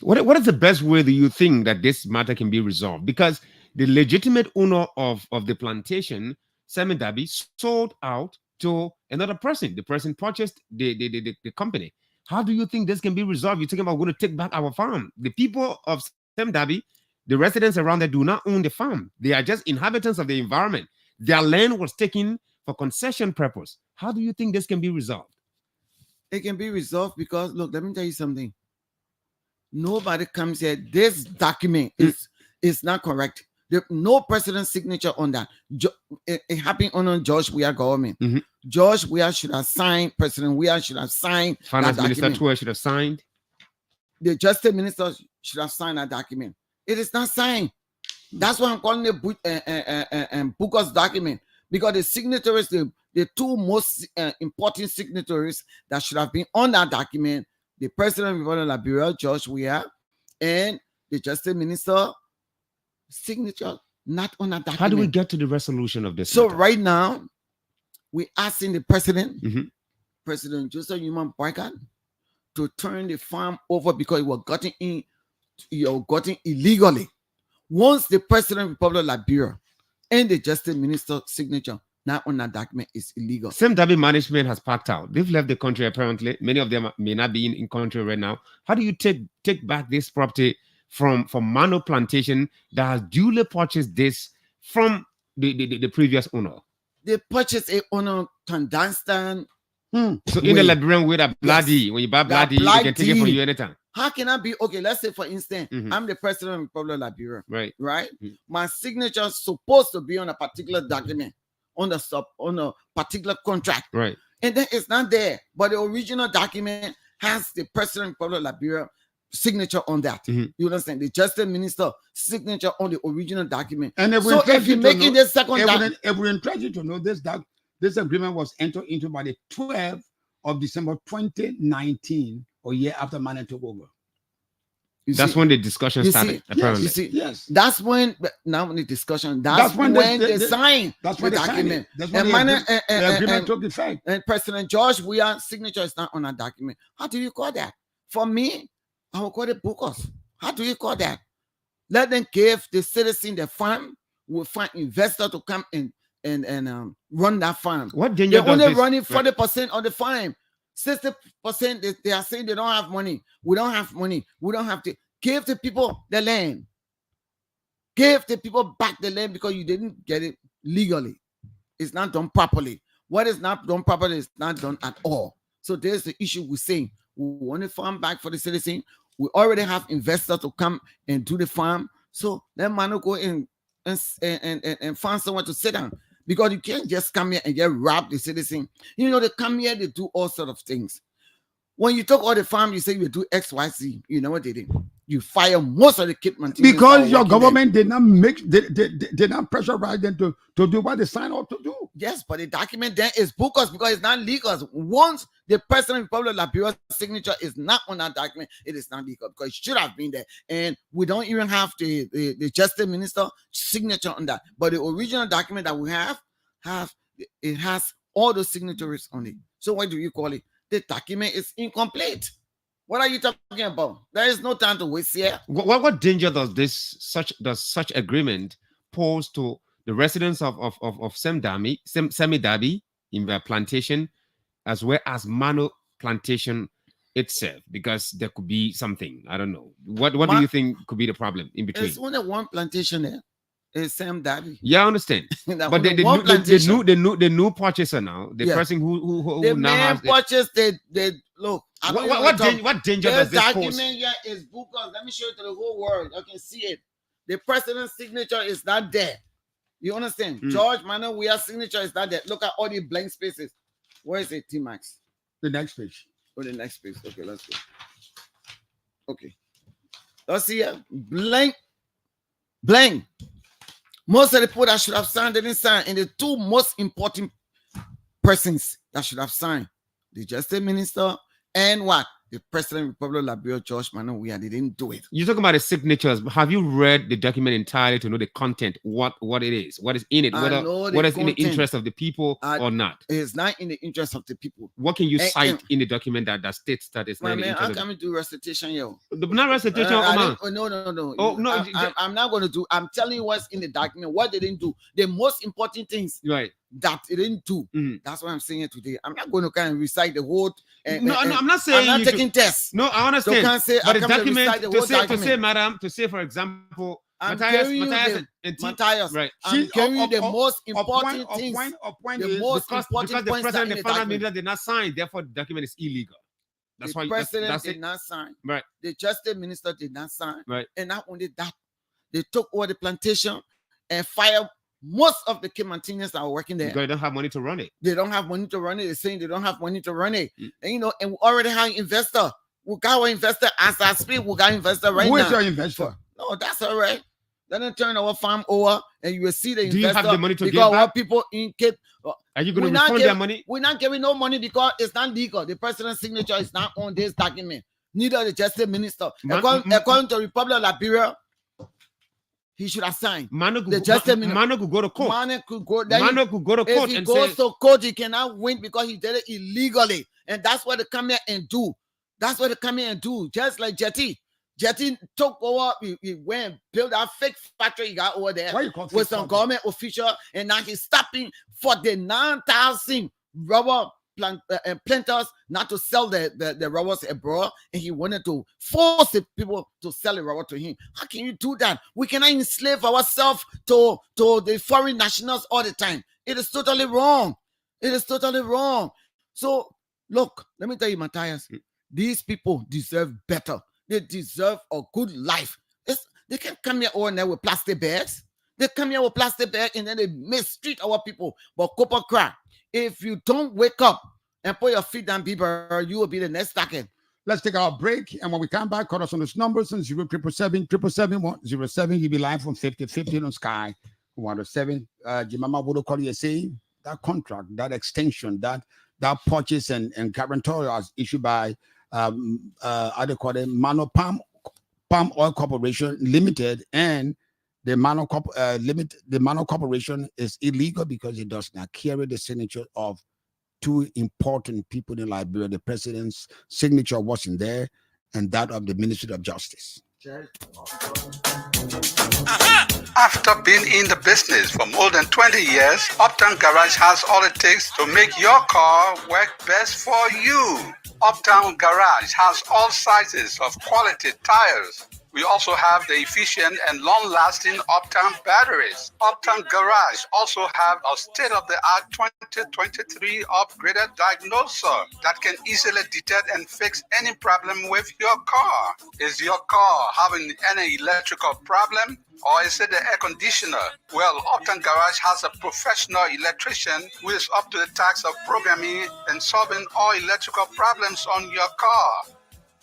S4: What is the best way that you think that this matter can be resolved? Because the legitimate owner of the plantation, Sime Darby, sold out to another person. The person purchased the company. How do you think this can be resolved? You're talking about going to take back our farm. The people of Sime Darby, the residents around there, do not own the farm. They are just inhabitants of the environment. Their land was taken for concession purpose. How do you think this can be resolved?
S5: It can be resolved because, look, let me tell you something. Nobody comes here. This document is not correct. No president's signature on that. It happened on George Weah government. George Weah should have signed. President Weah should have signed.
S4: Finance Minister Tua should have signed.
S5: The Justice Minister should have signed that document. It is not signed. That's why I'm calling it Booker's document, because the signatories, the two most important signatories that should have been on that document, the President of Liberia, George Weah, and the Justice Minister signature not on that document.
S4: How do we get to the resolution of this?
S5: So
S4: matter?
S5: right now, we're asking the president, President Joseph Newman Boycott, to turn the farm over because it was gotten illegally. Once the President of the Republic of Liberia and the Justice Minister signature not on that document is illegal.
S4: Sime Darby management has packed out. They've left the country apparently. Many of them may not be in country right now. How do you take back this property from Mano Plantation that has duly purchased this from the previous owner?
S5: They purchased it on a clandestine.
S4: So in the Liberian way, that bloody, when you buy bloody, you can take it from you anytime.
S5: How can I be okay? Let's say, for instance, I'm the president of the Republic of Liberia, right? My signature is supposed to be on a particular document, on a particular contract,
S4: right?
S5: And then it's not there, but the original document has the president of the Republic of Liberia signature on that. You understand? The Justice Minister signature on the original document.
S1: And
S5: so if you're making this second document,
S1: we encourage you to know this agreement was entered into by the 12th of December 2019, or year after Mano took over.
S4: That's when the discussion started. Apparently,
S5: yes. That's when now the discussion. That's when they signed the document.
S1: That's when the agreement took effect.
S5: And President George Weah's signature is not on that document. How do you call that? For me, I will call it bookers. How do you call that? Let them give the citizen the farm. We'll find investor to come and run that farm.
S4: What danger
S5: they're only running 40% of the farm. 60% they are saying they don't have money. We don't have money. We don't have to give the people the land. Give the people back the land because you didn't get it legally. It's not done properly. What is not done properly is not done at all. So there's the issue we're saying. We want the farm back for the citizen. We already have investors to come and do the farm. So let Mano go in and find someone to sit down. Because you can't just come here and get robbed the citizen. You know, they come here, they do all sorts of things. When you talk all the farm, you say you do X, Y, Z. You know what they did? You fire most of the kidman.
S1: Because your government did not did not pressurize them to do what they signed up to do.
S5: Yes, but the document then is bookers because it's not legal. Once the President of the Republic of Liberia's signature is not on that document, it is not legal because it should have been there. And we don't even have the Justice Minister signature on that. But the original document that we have it has all the signatories on it. So what do you call it? The document is incomplete. What are you talking about? There is no time to waste here.
S4: What danger does such agreement pose to the residents of Sime Darby in the plantation, as well as Mano Plantation itself? Because there could be something. I don't know. What do you think could be the problem in between?
S5: There's only one plantation there. It's Sime Darby.
S4: Yeah, I understand. But the new purchaser now, the person who
S5: the
S4: now has
S5: purchase, they look.
S4: What danger does this pose?
S5: Document here is bookers. Let me show it to the whole world. I can see it. The president's signature is not there. You understand? George Manuel Weah's signature is not there. Look at all the blank spaces. Where is it, T-Max?
S1: The next page.
S5: Oh, the next page. Okay, let's go. Okay. Let's see here. Blank. Most of the people that should have signed, they didn't sign. And the two most important persons that should have signed, the Justice Minister and what? The President of the Republic of Liberia, George Manuel Weah, they didn't do it.
S4: You're talking about the signatures. Have you read the document entirely to know the content, what it is, what is in it, what is in the interest of the people or not?
S5: It's not in the interest of the people.
S4: What can you cite in the document that states that it's not in the interest of the people?
S5: How can we do recitation, yo?
S4: Not recitation,
S5: No.
S4: Oh, no.
S5: I'm not going to do. I'm telling you what's in the document, what they didn't do. The most important things that they didn't do. That's what I'm saying today. I'm not going to kind of recite the whole.
S4: I'm not saying
S5: I'm not taking tests.
S4: No, I understand.
S5: So can't say,
S4: but the
S5: document
S4: to say, for example,
S5: Matthias,
S4: right?
S5: I'm giving you the most important things.
S1: The
S5: most
S4: because
S5: important
S4: the
S5: points
S4: president
S5: in
S4: and
S5: the
S4: the final
S5: document.
S4: minister did not sign, therefore the document is illegal. That's
S5: the
S4: why
S5: president
S4: did
S5: not sign.
S4: Right.
S5: The Justice Minister did not sign.
S4: Right.
S5: And not only that, they took over the plantation and fired most of the Kimantinians that are working there.
S4: Because they don't have money to run it.
S5: They don't have money to run it. They're saying they don't have money to run it. And and we already have an investor. We got our investor as I speak. We got an investor right now.
S1: Who is your investor?
S5: No, that's all right. Then turn our farm over and you will see the investor.
S4: Do you have the money to give
S5: back?
S4: back?
S5: People in Cape.
S4: Are you going to refund their money?
S5: We're not giving no money because it's not legal. The president's signature is not on this document. Neither the Justice Minister. According to the Republic of Liberia, he should have signed.
S4: Mano could go to court.
S5: Mano could go
S4: to court.
S5: If he goes to court, he cannot win because he did it illegally. And that's what they come here and do. Just like Jetty. Jetty took over, he went and built that fake factory he got over there with some government official, and now he's stopping for the 9,000 rubber planters not to sell the rubbers abroad, and he wanted to force the people to sell the rubber to him. How can you do that? We cannot enslave ourselves to the foreign nationals all the time. It is totally wrong. So look, let me tell you, Matthias, these people deserve better. They deserve a good life. They can't come here all night with plastic bags. They come here with plastic bags and then they mistreat our people. But copper crack, if you don't wake up and put your feet down, Bieber, you will be the next target.
S1: Let's take our break. And when we come back, call us on those numbers on 0777 You'll be live from 5050 on Sky 107. Jamima Wolokollie is saying that contract, that extension, that purchase and guarantor as issued by Mano Palm Oil Corporation Limited, and the Mano Corporation is illegal because it does not carry the signature of two important people in Liberia. The president's signature wasn't there, and that of the Ministry of Justice.
S2: After being in the business for more than 20 years, Uptown Garage has all it takes to make your car work best for you. Uptown Garage has all sizes of quality tires. We also have the efficient and long-lasting Uptown batteries. Uptown Garage also have a state-of-the-art 2023 upgraded diagnoser that can easily detect and fix any problem with your car. Is your car having any electrical problem? Or is it the air conditioner? Well, Uptown Garage has a professional electrician who is up to the task of programming and solving all electrical problems on your car.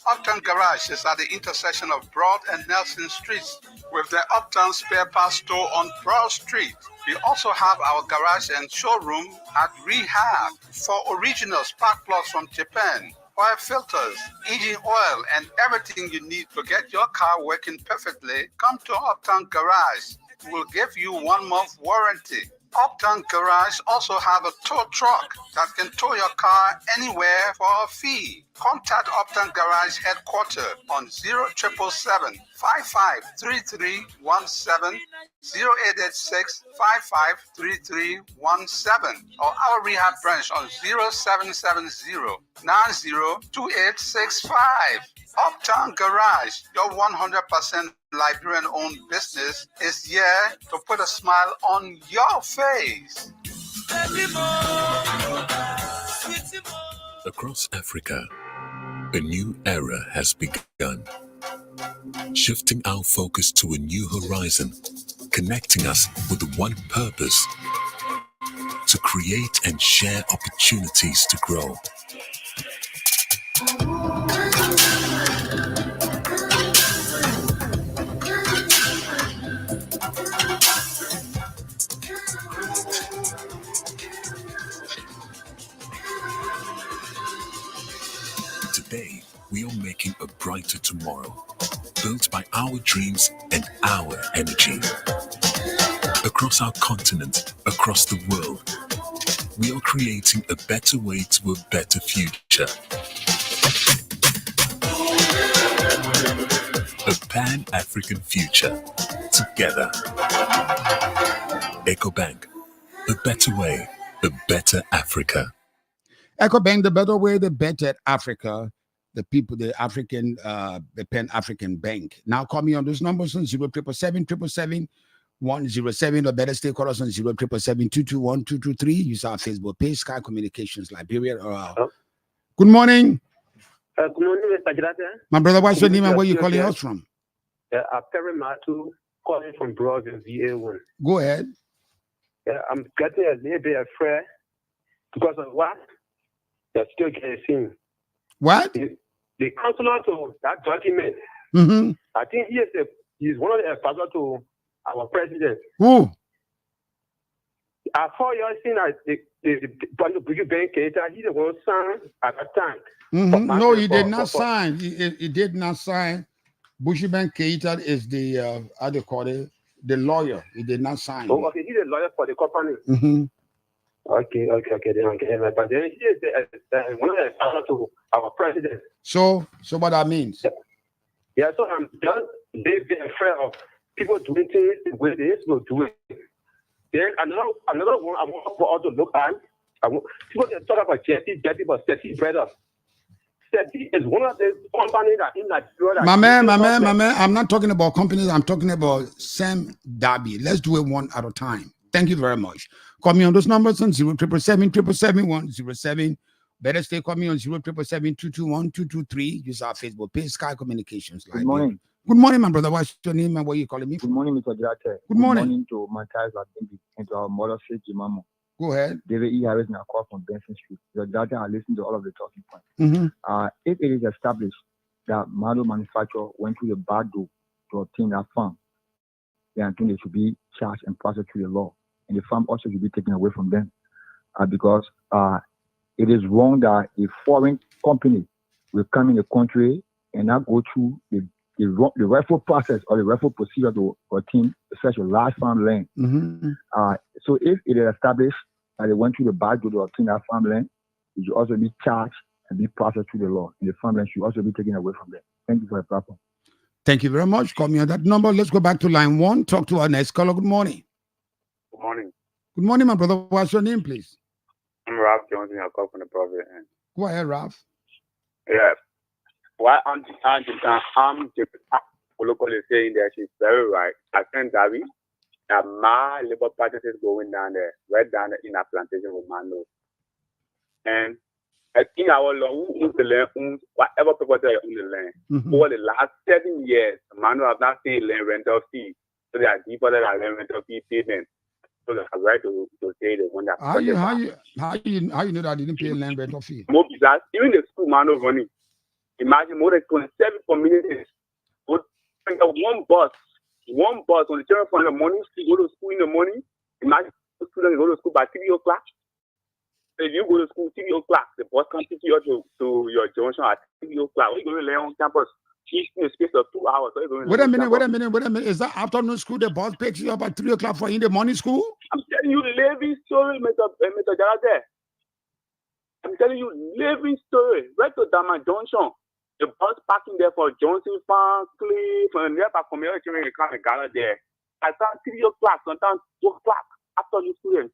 S2: Uptown Garage is at the intersection of Broad and Nelson Streets with the Uptown Spare Parts Store on Broad Street. We also have our garage and showroom at Rehab for original spark plugs from Japan, oil filters, engine oil, and everything you need to get your car working perfectly. Come to Uptown Garage. We'll give you 1 month warranty. Uptown Garage also have a tow truck that can tow your car anywhere for a fee. Contact Uptown Garage headquarters on 0777 553317, 0886 553317, or our rehab branch on 0770 902865. Uptown Garage, your 100% Liberian-owned business, is here to put a smile on your face.
S3: Across Africa, a new era has begun, shifting our focus to a new horizon, connecting us with one purpose: to create and share opportunities to grow. Today, we are making a brighter tomorrow, built by our dreams and our energy. Across our continent, across the world, we are creating a better way to a better future. A Pan-African future. Together. EcoBank. A better way, a better Africa.
S1: EcoBank, the better way, the better Africa. The people, the African, the Pan-African Bank. Now call me on those numbers on 0777 107, or better stay call us on 0777 221 223. Use our Facebook page, Sky Communications Liberia. Good morning.
S6: Good morning, Mr. Girate.
S1: My brother, what's your name and where you calling us from?
S6: I'm Perry Matu, calling from Broadview, VA1.
S1: Go ahead.
S6: I'm getting a little bit afraid because of what? They're still getting.
S1: What?
S6: The counselor to that document.
S1: Mm-hmm.
S6: I think he's one of the advisors to our president.
S1: Who?
S6: I thought you seen that the Big Bank he's the one signed at that time.
S1: Mm-hmm. No, he did not sign. He did not sign. Bushi Bank Keita is the how do you call it? The lawyer. He did not sign.
S6: Oh, okay. He's a lawyer for the company.
S1: Mm-hmm.
S6: Okay. Then, but then he is one of the advisors to our president.
S1: So what that means?
S6: Yeah. So I'm just very afraid of people doing things the way they used to do it. Then another one I want for all to look at. People can talk about Jetty, but Jetty Brothers. Jetty is one of the companies that in Nigeria.
S1: My man, I'm not talking about companies. I'm talking about Sime Darby. Let's do it one at a time. Thank you very much. Call me on those numbers on 0777 Better stay. Call me on 0777 221 223. Use our Facebook page, Sky Communications.
S7: Good morning.
S1: Good morning, my brother. What's your name and where you calling me from?
S7: Good morning, Mr. Girate.
S1: Good morning.
S7: Good morning to Matthias Latimbi and to our mother, Jamima.
S1: Go ahead.
S7: David E. Harris and I call from Benson Street. Mr. Girate, I listen to all of the talking points.
S1: Mm-hmm.
S7: If it is established that Mado manufacturer went through the back door to obtain that farm, then I think they should be charged and processed through the law. And the farm also should be taken away from them. Because it is wrong that a foreign company will come in the country and not go through the rightful process or the rightful procedure to obtain such a large farmland.
S1: Mm-hmm.
S7: So if it is established that they went through the back door to obtain that farmland, it should also be charged and be processed through the law. And the farmland should also be taken away from them. Thank you for the platform.
S1: Thank you very much. Call me on that number. Let's go back to line 1. Talk to our next caller. Good morning.
S6: Good morning.
S1: Good morning, my brother. What's your name, please?
S6: I'm Ralph Johnson. I call from the Providence.
S1: Go ahead, Ralph.
S6: Yeah. Why Jamima Wolokollie is saying that she's very right. I think Darby, my labor practice is going down there, right down there in a plantation with Mano. And in our law, who owns the land, whatever people that own the land.
S1: Mm-hmm.
S6: For the last 7 years, Mano have not seen land rental fee. So they are deeper than our land rental fee payment. So they have right to say the one that.
S1: How you know that I didn't pay land rental fee?
S6: More bizarre. Even the school Mano running. Imagine more than 27 communities. One bus on the children from the morning, you go to school in the morning. Imagine the students go to school by 3 o'clock. So if you go to school 3 o'clock, the bus can pick you up to your junction at 3 o'clock. When you go to lay on campus, teach in the space of 2 hours. So
S1: Wait a minute. Is that afternoon school? The boss picks you up at 3 o'clock for in the morning school?
S6: I'm telling you, living story, Mr. Jalade. I'm telling you, living story. Right to Dama Junction. The bus parking there for Johnson Farm, Cliff, and nearby from here, you can't get there. I found 3 o'clock, sometimes 2 o'clock after the students.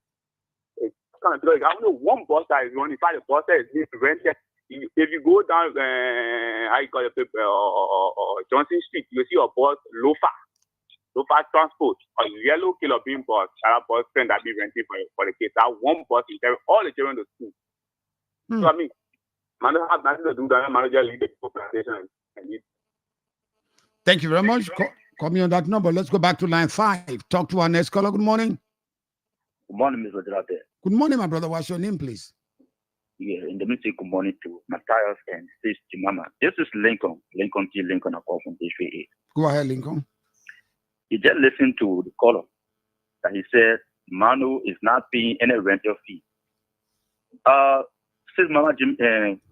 S6: It's kind of like, I don't know one bus that is running. In fact, the bus that is being rented. If you go down, how you call it, Johnson Street, you see a bus, Lofa Transport, a yellow killer beam bus, a bus friend that be renting for the kids. That one bus is carrying all the children to school. So I mean, man have nothing to do that. Manager lead the plantation.
S1: Thank you very much. Call me on that number. Let's go back to line 5. Talk to our next caller. Good morning.
S8: Good morning, Mr. Jalade.
S1: Good morning, my brother. What's your name, please?
S8: Yeah, in the meeting, good morning to Matthias and Sis Jamima. This is Lincoln. Lincoln, I call from District 8.
S1: Go ahead, Lincoln.
S8: You just listened to the caller that he said Manu is not paying any rental fee. Sis Mama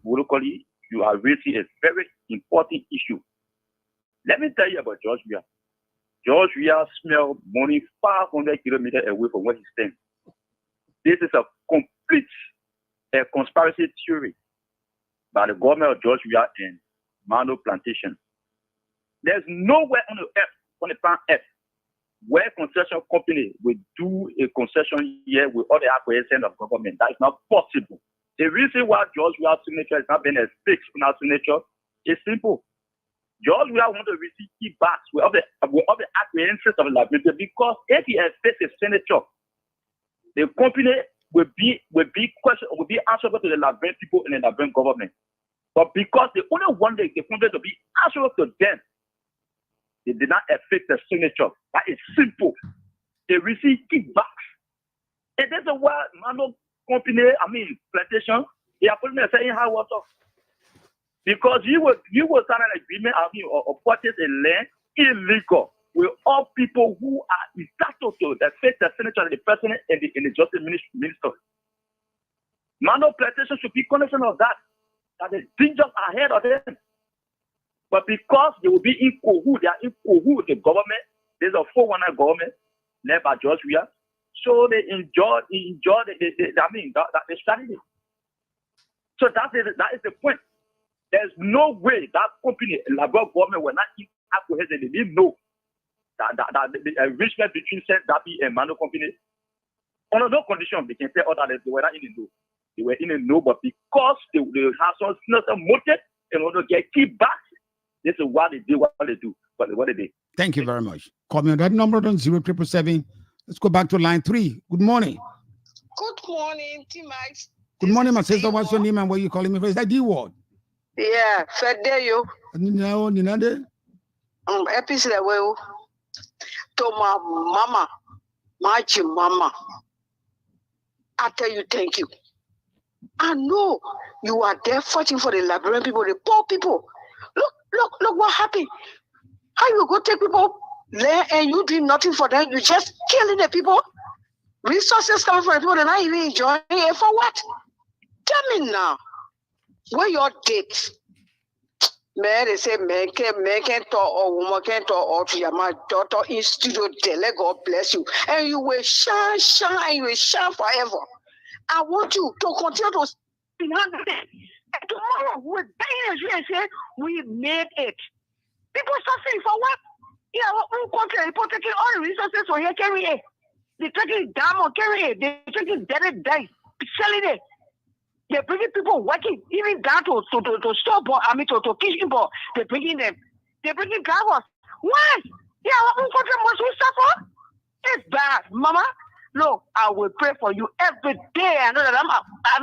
S8: Wolokollie, you are raising a very important issue. Let me tell you about George Weah. George Weah smelled money 500 kilometers away from where he stands. This is a complete conspiracy theory by the government of George Weah and Mano Plantation. There's nowhere on the earth, on the planet Earth, where concession company will do a concession here with all the acquiescence of government. That is not possible. The reason why George Weah's signature is not being a fixed in our signature is simple. George Weah want to receive kickbacks with all the acquiescence of the liability, because if he has fixed his signature, the company will be answerable to the Liberian people and the Liberian government. But because they only want the company to be answerable to them, they did not affect the signature. That is simple. They receive kickbacks. And that's why Mano Plantation, they are putting a saying high water. Because you will sign an agreement, or purchase a land illegal with all people who are entitled to affect the signature of the president and the justice minister. Mano Plantation should be cognizant of that the dangers ahead of them. But because they will be in cahoots, they are in cahoots with the government. There's a 419 government led by George Weah. So they enjoy the strategy. So that is the point. There's no way that company, Liberal government, will not eat acquiesce. They didn't know that the arrangement between Sime Darby and Mano Company, under no condition they can say that they were not in the know. They were in the know, but because they have some motive in order to get kickbacks, this is what they do, what they do.
S1: Thank you very much. Call me on that number on 0777. Let's go back to line 3. Good morning.
S9: Good morning, T-Max.
S1: Good morning, my sister. What's your name and where you calling me from? Is that D-Ward?
S9: Yeah, Fedeyo.
S1: Ninade?
S9: Episode well. To my mama, my mama. I tell you, thank you. I know you are there fighting for the Liberian people, the poor people. Look what happened. How you go take people there and you do nothing for them? You just killing the people. Resources coming from the people, they're not even enjoying it. For what? Tell me now. Where your date? Man, they say man can talk or woman can talk or to your daughter in studio there. Let God bless you. And you will shine, and you will shine forever. I want you to continue to be hungry. And tomorrow we're dying and say we made it. People suffering for what? Yeah, our country, people taking all the resources for here, carry it. They're taking diamond, carry it. They're taking dead dice, selling it. They're bringing people working, even down to store board, to kitchen board. They're bringing them. They're bringing drivers. Why? Yeah, our own country must we suffer? It's bad, Mama. Look, I will pray for you every day. I know that I'm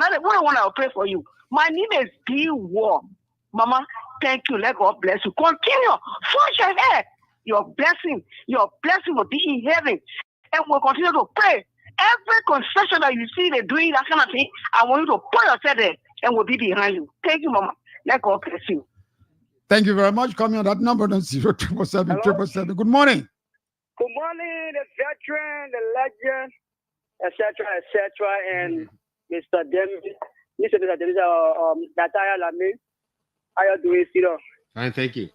S9: another one. I will pray for you. My name is D-War. Mama, thank you. Let God bless you. Continue. Forge ahead. Your blessing will be in heaven. And we'll continue to pray. Every concession that you see they're doing that kind of thing, I want you to put yourself there and we'll be behind you. Thank you, Mama. Let God bless you.
S1: Thank you very much. Call me on that number on 0777. Good morning.
S10: Good morning, the veteran, the legend, etc., and Mr. Demi. Mr. Natalia Lamin. How are you doing, Cedar?
S4: Fine, thank you.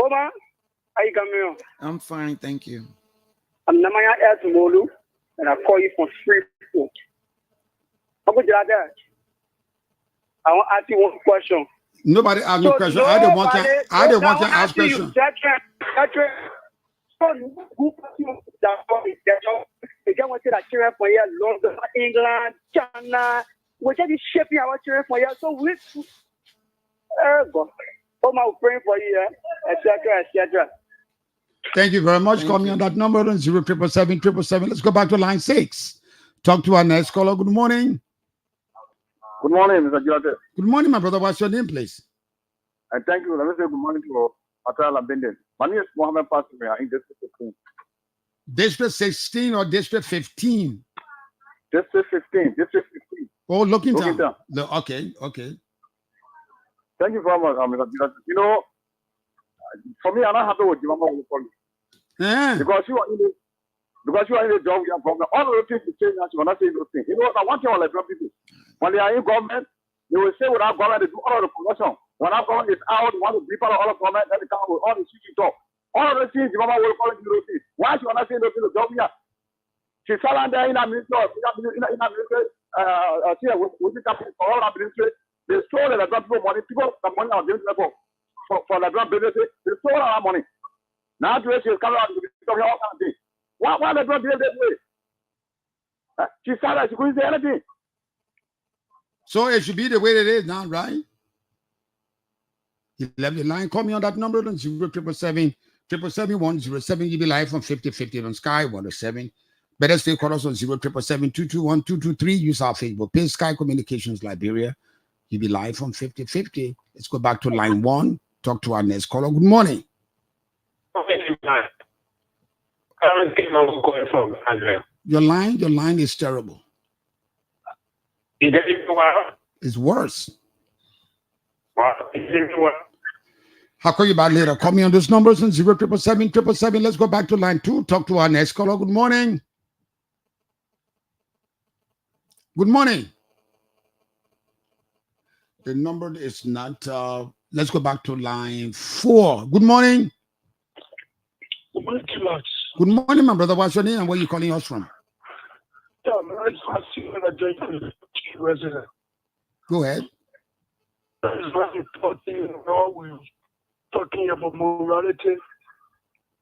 S10: Toma, how you coming on?
S5: I'm fine, thank you.
S10: I'm Namaya Molu, and I call you from Freeport. How good you are there? I want to ask you one question.
S1: Nobody asked me question. I don't want to ask question.
S10: So who they don't want to children for here, London, England, China. We just shaping our children for here. So we oh my praying for you, etc., etc.
S1: Thank you very much. Call me on that number on 0777. Let's go back to line 6. Talk to our next caller. Good morning.
S11: Good morning, Mr. Joseph.
S1: Good morning, my brother. What's your name, please?
S11: And thank you. Let me say good morning to Atal Abindin. My name is Mohammed Pastor in District 15.
S1: District 16 or District 15?
S11: District 15. District 15.
S1: Oh, looking
S11: down.
S1: Okay.
S11: Thank you very much, Mr. Joseph. You know, for me, I'm not happy with Jamima Wolokollie. Because you are in the job we are from. All of the things you say, you are not saying those things. You know, I want you all like people. When they are in government, they will say without government, they do all of the promotion. When our government is out, they want to beep out all the government, then they come with all the shit talk. All of the things Jamima Wolokollie do those things. Why she not saying those things to job here? She sat down there in a ministry, with the company for all our ministry. They stole the people money. People, the money are giving them for the grand business. They stole our money. Now today she is coming out to be talking all kind of things. Why they don't behave that way? She said that she couldn't say anything.
S1: So it should be the way it is now, right? You left the line. Call me on that number on 0777 107. You be live from 5050 on Sky 107. Better stay call us on 0777 221 223. Use our Facebook page, Sky Communications Liberia. You be live from 5050. Let's go back to line 1. Talk to our next caller. Good morning. Your line is terrible. It's worse. How call you back later? Call me on those numbers on 0777. Let's go back to line 2. Talk to our next caller. Good morning. Good morning. The number is not. Let's go back to line 4. Good morning.
S12: Good morning, Kimax.
S1: Good morning, my brother. What's your name and where are you calling us from?
S12: Yeah, man, resident.
S1: Go ahead.
S12: It's very important, we're talking about morality.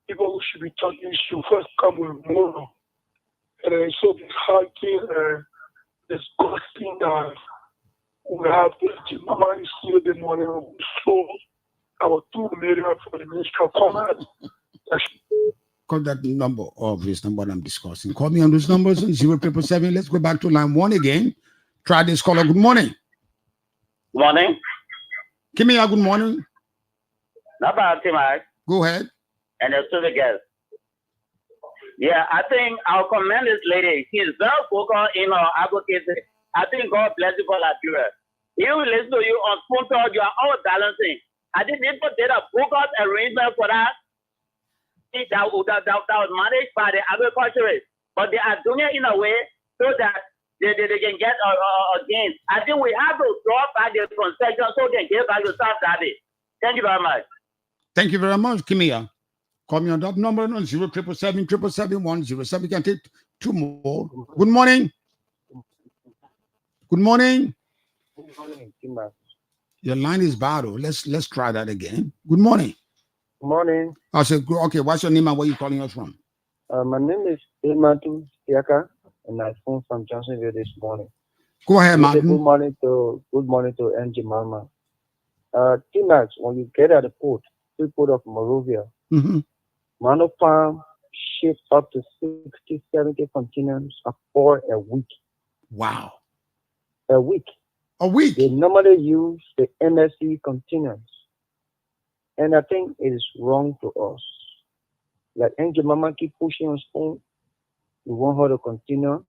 S12: People who should be talking should first come with moral. And so disheartening and disgusting that we have Jamima is still the money so our 2 million for the Ministry of Commerce.
S1: Call that number, obvious number I'm discussing. Call me on those numbers on 0777. Let's go back to line 1 again. Try this caller. Good morning.
S13: Good morning.
S1: Give me a good morning.
S13: Not bad, Timai.
S1: Go ahead.
S13: And there's to the guest. Yeah, I think I'll commend this lady. She is very focused in her advocacy. I think God bless you for Liberia. He will listen to you on phone talk. You are all balancing. I think people did a focused arrangement for that. That was managed by the agriculturists, but they are doing it in a way so that they can get a gain. I think we have to drop back the concession so they can get back to South Derby. Thank you very much.
S1: Thank you very much, Kimia. Call me on that number on 0777 107. We can take 2 more. Good morning. Good morning.
S14: Good morning, Kimia.
S1: Your line is bad. Let's try that again. Good morning.
S14: Good morning.
S1: I said, okay, what's your name and where are you calling us from?
S14: My name is Ematu Siaka, and I phone from Johnsonville this morning.
S1: Go ahead, Martin.
S14: Good morning to Jamima. T-Max, when you get at the port of Monrovia, Mano Farm ships up to 60, 70 containers for a week.
S1: Wow.
S14: A week.
S1: A week?
S14: They normally use the MSC containers. And I think it is wrong to us. Like Jamima keep pushing on spoon, we want her to continue.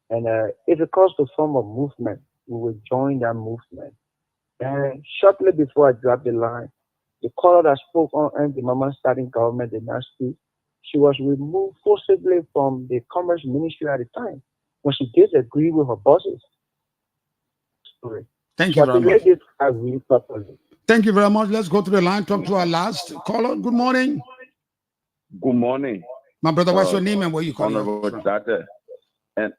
S14: And if it comes to form a movement, we will join that movement. And shortly before I drop the line, the caller that spoke on Jamima starting government dynasty, she was removed forcibly from the Commerce Ministry at the time when she disagreed with her bosses. Sorry.
S1: Thank you very much.
S14: I read properly.
S1: Thank you very much. Let's go to the line, talk to our last caller. Good morning.
S15: Good morning.
S1: My brother, what's your name and where you calling from?
S15: And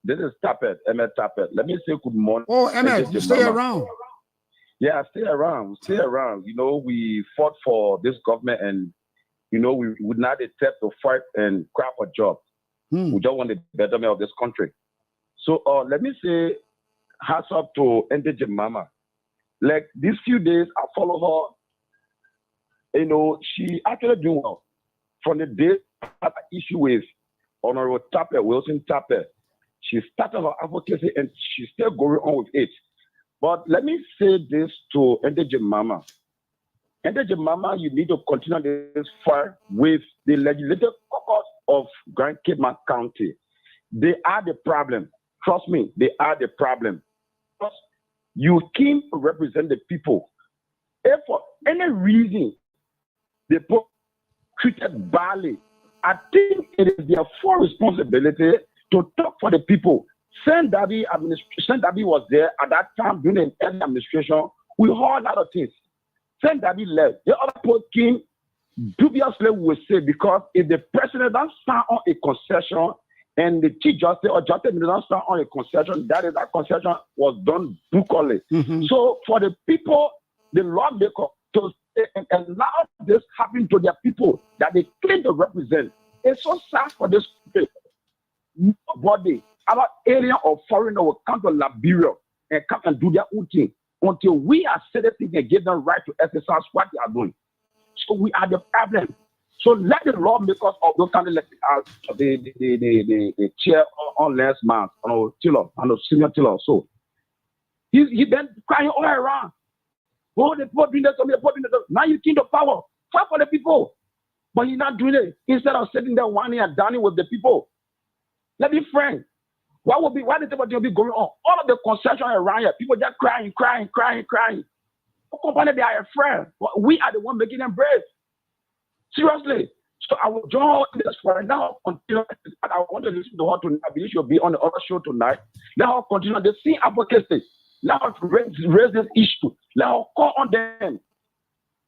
S15: this is Tappet, Emmett Tappet. Let me say good morning.
S1: Oh, Emmett, you stay around.
S15: Yeah, stay around. Stay around. You know, we fought for this government and, you know, we would not accept to fight and crap a job. We just want the betterment of this country. So let me say, hats up to Jamima. Like these few days, I follow her. You know, she actually doing well. From the day I had an issue with Honorable Tappet, Wilson Tappet, she started her advocacy and she's still going on with it. But let me say this to Jamima. Jamima, you need to continue this fight with the legislative caucus of Grand Cayman County. They are the problem. Trust me, they are the problem. You came to represent the people. If for any reason they put treated badly, I think it is their full responsibility to talk for the people. Sime Darby was there at that time during the administration. We heard a lot of things. Sime Darby left. The other people came dubiously, we say, because if the president doesn't sign on a concession and the chief justice or justice doesn't sign on a concession, that concession was done brutally. So for the people, the lawmaker to allow this happen to their people that they claim to represent, it's so sad for this people. Nobody, our alien or foreigner will come to Liberia and come and do their own thing until we are citizens and give them right to exercise what they are doing. So we are the problem. So let the lawmakers of those countries, the chair on last month, on the senior tiller. So he been crying all around. Oh, the poor doing this, now you came to power. Fight for the people. But he's not doing it. Instead of sitting there whining and dining with the people. Let me friend. Why the thing be going on? All of the concessions around here, people just crying. What company they are afraid? We are the one making them brave. Seriously. So I will join this for now until I want to listen to her tonight. I believe she'll be on the other show tonight. Let her continue the same advocacy. Let her raise this issue. Let her call on them.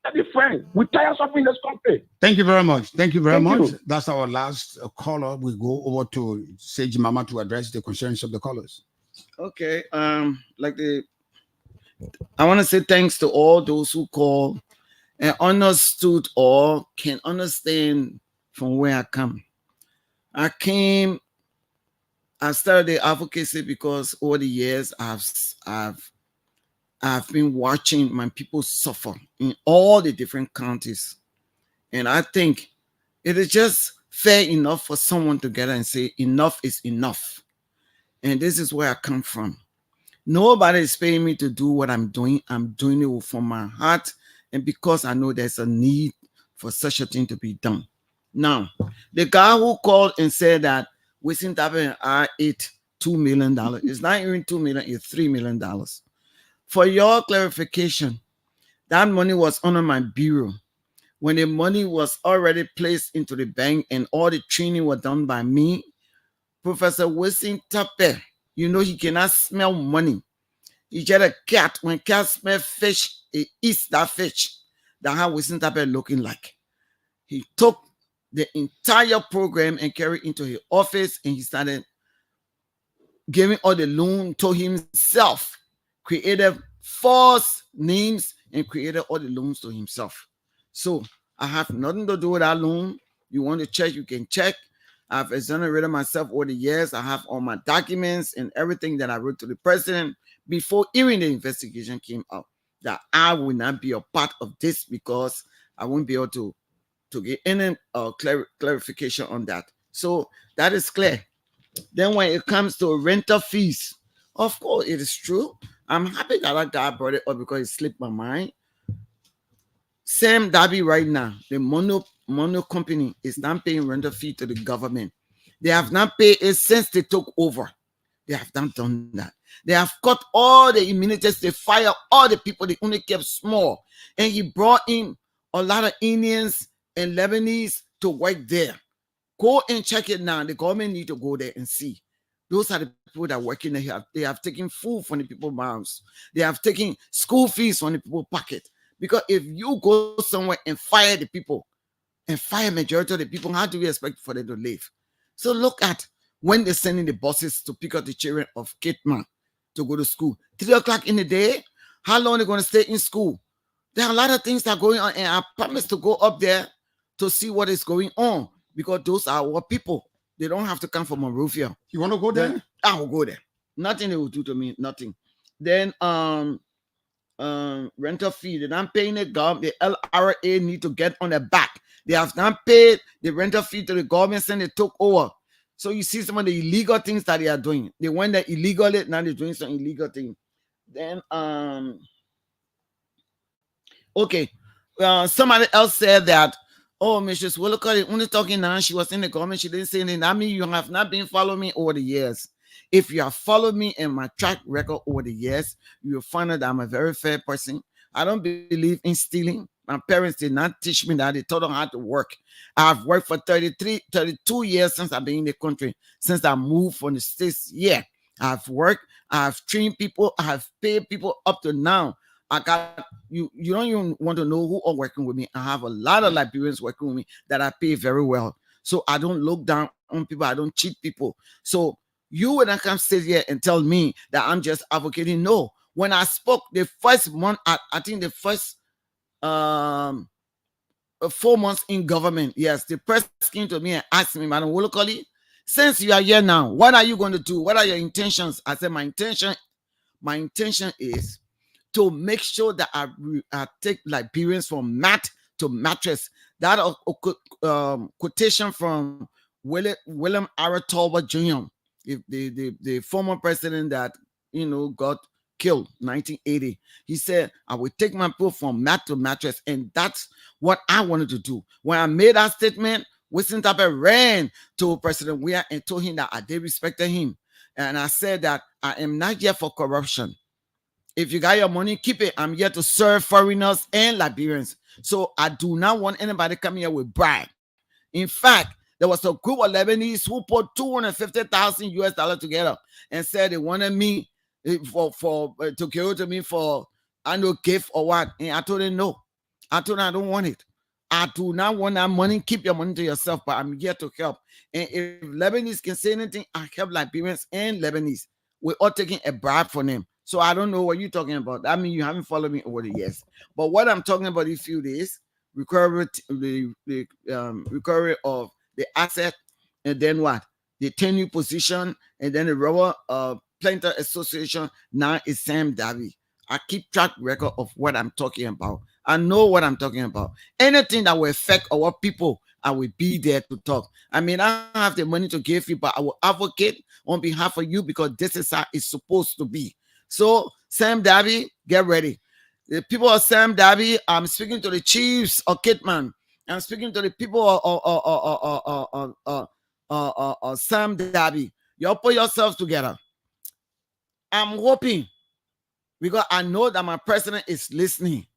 S15: Let me friend. We tired of suffering this country.
S1: Thank you very much. Thank you very much. That's our last caller. We go over to Jamima to address the concerns of the callers.
S5: Okay. I want to say thanks to all those who call and understood or can understand from where I come. I started the advocacy because over the years I've been watching my people suffer in all the different counties. And I think it is just fair enough for someone to get and say enough is enough. And this is where I come from. Nobody is paying me to do what I'm doing. I'm doing it from my heart and because I know there's a need for such a thing to be done. Now, the guy who called and said that Wisin Tappet and I ate $2 million. It's not even $2 million, it's $3 million. For your clarification, that money was under my bureau. When the money was already placed into the bank and all the training was done by me, Professor Wisin Tappet, you know he cannot smell money. He just a cat. When cat smell fish, he eats that fish. That's how Wisin Tappet looking like. He took the entire program and carried into his office and he started giving all the loan to himself. Created false names and created all the loans to himself. So I have nothing to do with that loan. You want to check, you can check. I've exonerated myself over the years. I have all my documents and everything that I wrote to the president before even the investigation came out that I will not be a part of this because I won't be able to get any clarification on that. So that is clear. Then when it comes to rental fees, of course, it is true. I'm happy that guy brought it up because it slipped my mind. Sime Darby right now, the mono company is not paying rental fee to the government. They have not paid it since they took over. They have not done that. They have cut all the immunities. They fired all the people. They only kept small. And he brought in a lot of Indians and Lebanese to work there. Go and check it now. The government need to go there and see. Those are the people that are working there. They have taken food from the people's mouths. They have taken school fees from the people's pocket. Because if you go somewhere and fire the people, and fire majority of the people, how do we expect for them to live? So look at when they're sending the buses to pick up the children of Kitman to go to school. 3 o'clock in the day, how long are they going to stay in school? There are a lot of things that are going on, and I promise to go up there to see what is going on, because those are our people. They don't have to come from Monrovia.
S1: You want to go there?
S5: Then I will go there. Nothing they will do to me, nothing. Then rental fee, then I'm paying the government. The LRA need to get on their back. They have not paid the rental fee to the government since they took over. So you see some of the illegal things that they are doing. They went there illegally, now they're doing some illegal thing. Then okay. Somebody else said that, oh, Mrs. Wolokollie only talking now. She was in the government. She didn't say anything. I mean, you have not been following me over the years. If you have followed me and my track record over the years, you will find out that I'm a very fair person. I don't believe in stealing. My parents did not teach me that. They taught them how to work. I've worked for 32 years since I've been in the country, since I moved from the States. Yeah, I've worked. I've trained people. I've paid people up to now. I got you. You don't even want to know who are working with me. I have a lot of Liberians working with me that I pay very well. So I don't look down on people. I don't cheat people. So you would not come sit here and tell me that I'm just advocating. No. When I spoke the first month, I think the first 4 months in government, yes, the press came to me and asked me, Madam Wolokollie, since you are here now, what are you going to do? What are your intentions? I said, my intention is to make sure that I take Liberians from mat to mattress. That quotation from William R. Talbot Jr., the former president that got killed 1980. He said, I will take my people from mat to mattress, and that's what I wanted to do. When I made that statement, Winston Tappert ran to President Weah and told him that they respected him. And I said that I am not here for corruption. If you got your money, keep it. I'm here to serve foreigners and Liberians. So I do not want anybody coming here with brag. In fact, there was a group of Lebanese who put $250,000 together and said they wanted me to give to me for annual gift or what. And I told them no. I told them I don't want it. I do not want that money. Keep your money to yourself, but I'm here to help. And if Lebanese can say anything, I help Liberians and Lebanese. We're all taking a bribe from them. So I don't know what you're talking about. I mean, you haven't followed me over the years. But what I'm talking about these few days, recovery of the asset, and then what? The tenure position, and then the Rubber Planter Association. Now is Sime Darby. I keep track record of what I'm talking about. I know what I'm talking about. Anything that will affect our people, I will be there to talk. I mean, I don't have the money to give you, but I will advocate on behalf of you because this is how it's supposed to be. So, Sime Darby, get ready. The people of Sime Darby, I'm speaking to the chiefs of Kitman. I'm speaking to the people of Sime Darby. You put yourselves together. I'm hoping, because I know that my president is listening.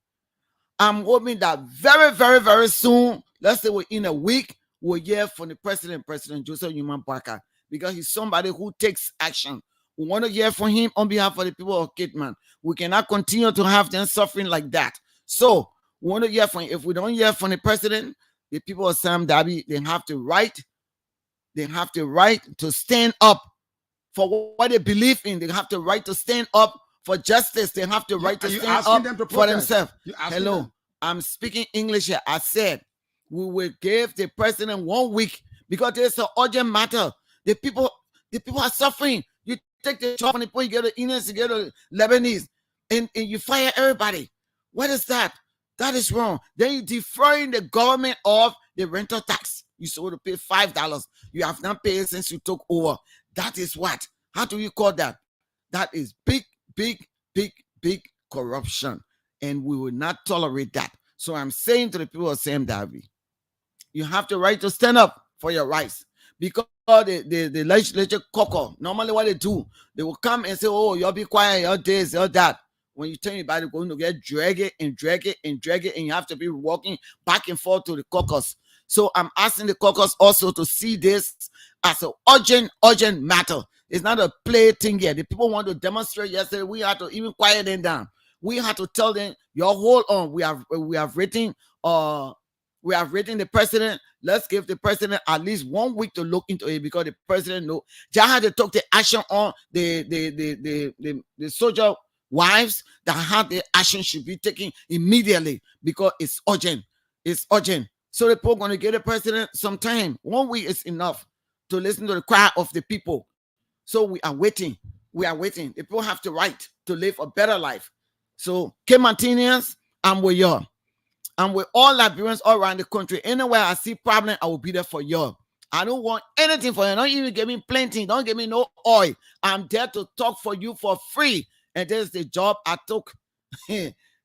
S5: I'm hoping that very, very, very soon, let's say within a week, we'll hear from the President Joseph Newman Parker, because he's somebody who takes action. We want to hear from him on behalf of the people of Kitman. We cannot continue to have them suffering like that. So we want to hear from him. If we don't hear from the president, the people of Sime Darby, they have to write. They have the right to stand up for what they believe in. They have the right to stand up for justice. They have the right to stand up for themselves. Hello, I'm speaking English here. I said we will give the president 1 week because there's an urgent matter. The people are suffering. You take the job from the people, you get the Indians, you get the Lebanese, and you fire everybody. What is that? That is wrong. Then you're defraying the government of the rental tax. You're supposed to pay $5. You have not paid since you took over. That is what? How do you call that? That is big corruption. And we will not tolerate that. So I'm saying to the people of Sime Darby, you have the right to stand up for your rights. Because the legislature caucus, normally what they do, they will come and say, oh, y'all be quiet, y'all this, y'all that. When you tell anybody going to get drag it, and you have to be walking back and forth to the caucus. So I'm asking the caucus also to see this as an urgent matter. It's not a play thing here. The people want to demonstrate yesterday. We have to even quiet them down. We had to tell them, y'all hold on. We have written the president. Let's give the president at least 1 week to look into it, because the president know. Just had to talk the action on the soldier wives that had the action should be taken immediately, because it's urgent. It's urgent. So the people going to give the president some time. 1 week is enough to listen to the cry of the people. So we are waiting. We are waiting. The people have the right to live a better life. So, K-Martinians, I'm with y'all. I'm with all Liberians all around the country. Anywhere I see problem, I will be there for y'all. I don't want anything for you. Don't even give me plenty. Don't give me no oil. I'm there to talk for you for free. And this is the job I took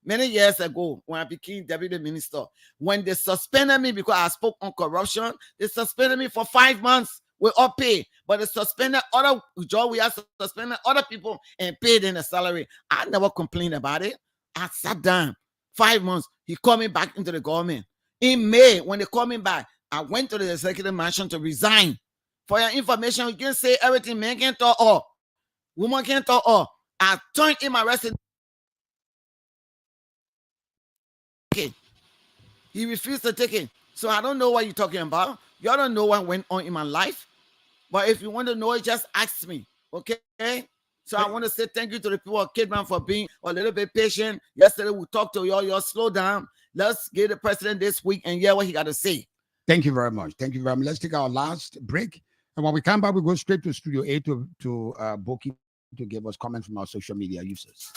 S5: many years ago when I became deputy minister. When they suspended me because I spoke on corruption, they suspended me for 5 months with all pay. But they suspended other job. We have suspended other people and paid in the salary. I never complained about it. I sat down. 5 months. He called me back into the government. In May, when they called me back, I went to the executive mansion to resign. For your information, you can say everything. Man can't talk all. Woman can't talk all. I turned in my residence. Okay. He refused to take it. So I don't know what you're talking about. Y'all don't know what went on in my life. But if you want to know it, just ask me. Okay? So I want to say thank you to the people of Kidman for being a little bit patient. Yesterday we talked to y'all. Y'all slow down. Let's get the president this week and hear what he got to say.
S1: Thank you very much. Thank you very much. Let's take our last break. And when we come back, we go straight to Studio A to Boki to give us comments from our social media users.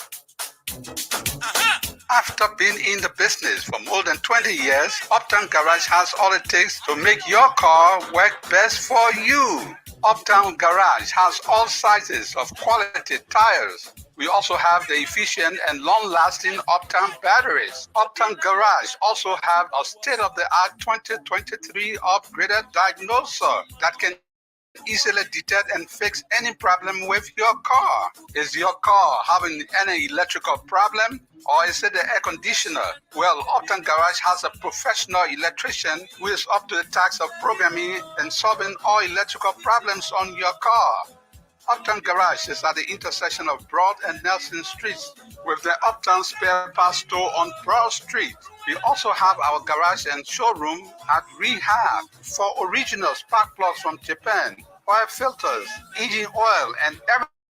S2: After being in the business for more than 20 years, Uptown Garage has all it takes to make your car work best for you. Uptown Garage has all sizes of quality tires. We also have the efficient and long-lasting Uptown batteries. Uptown Garage also have a state-of-the-art 2023 upgraded diagnoser that can easily detect and fix any problem with your car. Is your car having any electrical problem, or is it the air conditioner? Well, Uptown Garage has a professional electrician who is up to the task of programming and solving all electrical problems on your car. Uptown Garage is at the intersection of Broad and Nelson Streets with the Uptown Spare Parts Store on Broad Street. We also have our garage and showroom at Rehab for original spark plugs from Japan, oil filters, engine oil, and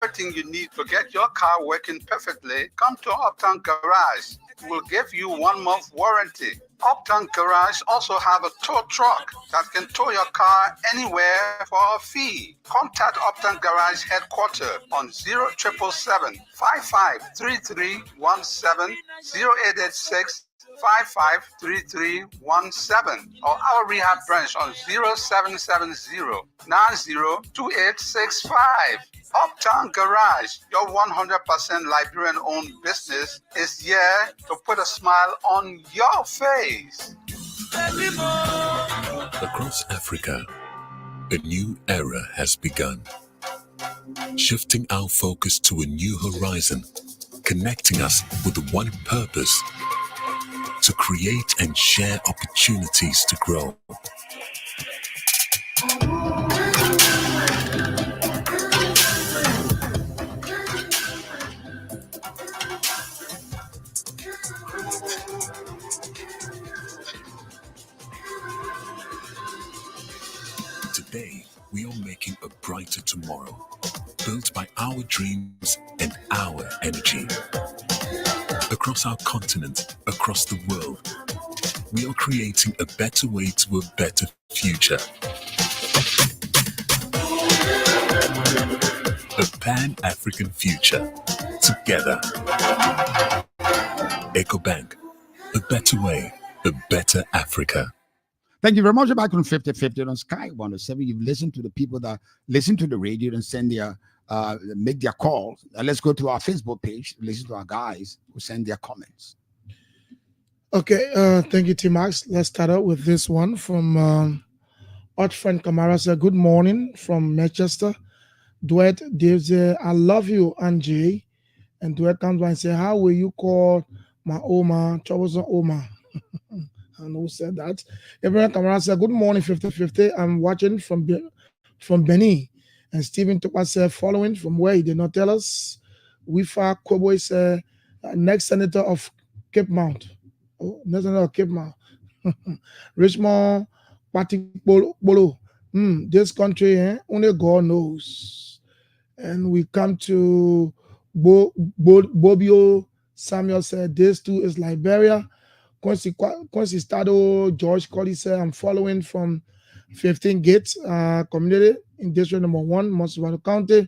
S2: everything you need to get your car working perfectly. Come to Uptown Garage. We'll give you 1 month warranty. Uptown Garage also have a tow truck that can tow your car anywhere for a fee. Contact Uptown Garage headquarters on 0777 553317 0886 553317 or our rehab branch on 0770 902865. Uptown Garage, your 100% Liberian-owned business, is here to put a smile on your face.
S3: Across Africa, a new era has begun, shifting our focus to a new horizon, connecting us with one purpose: to create and share opportunities to grow. Today, we are making a brighter tomorrow, built by our dreams and our energy. Across our continent, across the world, we are creating a better way to a better future. A Pan-African future. Together. EcoBank. A better way, a better Africa.
S1: Thank you very much. Back on 50/50 on Sky 107. You've listened to the people that listen to the radio and send their make their calls. Let's go to our Facebook page, listen to our guys who send their comments.
S16: Okay, thank you, T-Max. Let's start out with this one from our friend Kamara. Said, good morning from Manchester. Duet Dave said, I love you, Angie. And Duet comes by and say, how will you call my Oma, troublesome Oma? And who said that? Everyone Kamara said, good morning, 50/50. I'm watching from Benin. And Stephen Topa said, following from where he did not tell us. Wifa Kobo said, next senator of Cape Mount. Oh, next senator of Cape Mount. Richmond Patipolo. This country, only God knows. And we come to Bobio. Samuel said, this too is Liberia. Quincy Stado, George Colley said, I'm following from 15 Gates community in district number 1, Montserrat County.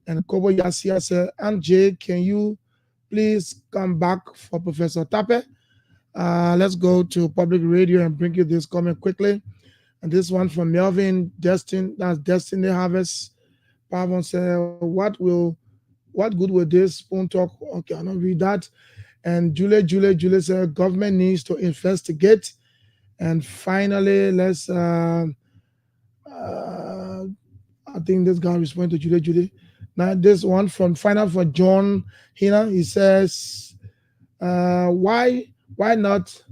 S16: And Kobo Yasia said, and Jay, can you please come back for Professor Tape? Let's go to public radio and bring you this comment quickly. And this one from Melvin Destin, that's Destiny Harvest. Pavon said, what good will this spoon talk? Okay, I'll not read that. And Julie said, government needs to investigate. And finally, let's I think this guy responded to Julie. Now this one from final for John Hina. He says, why not?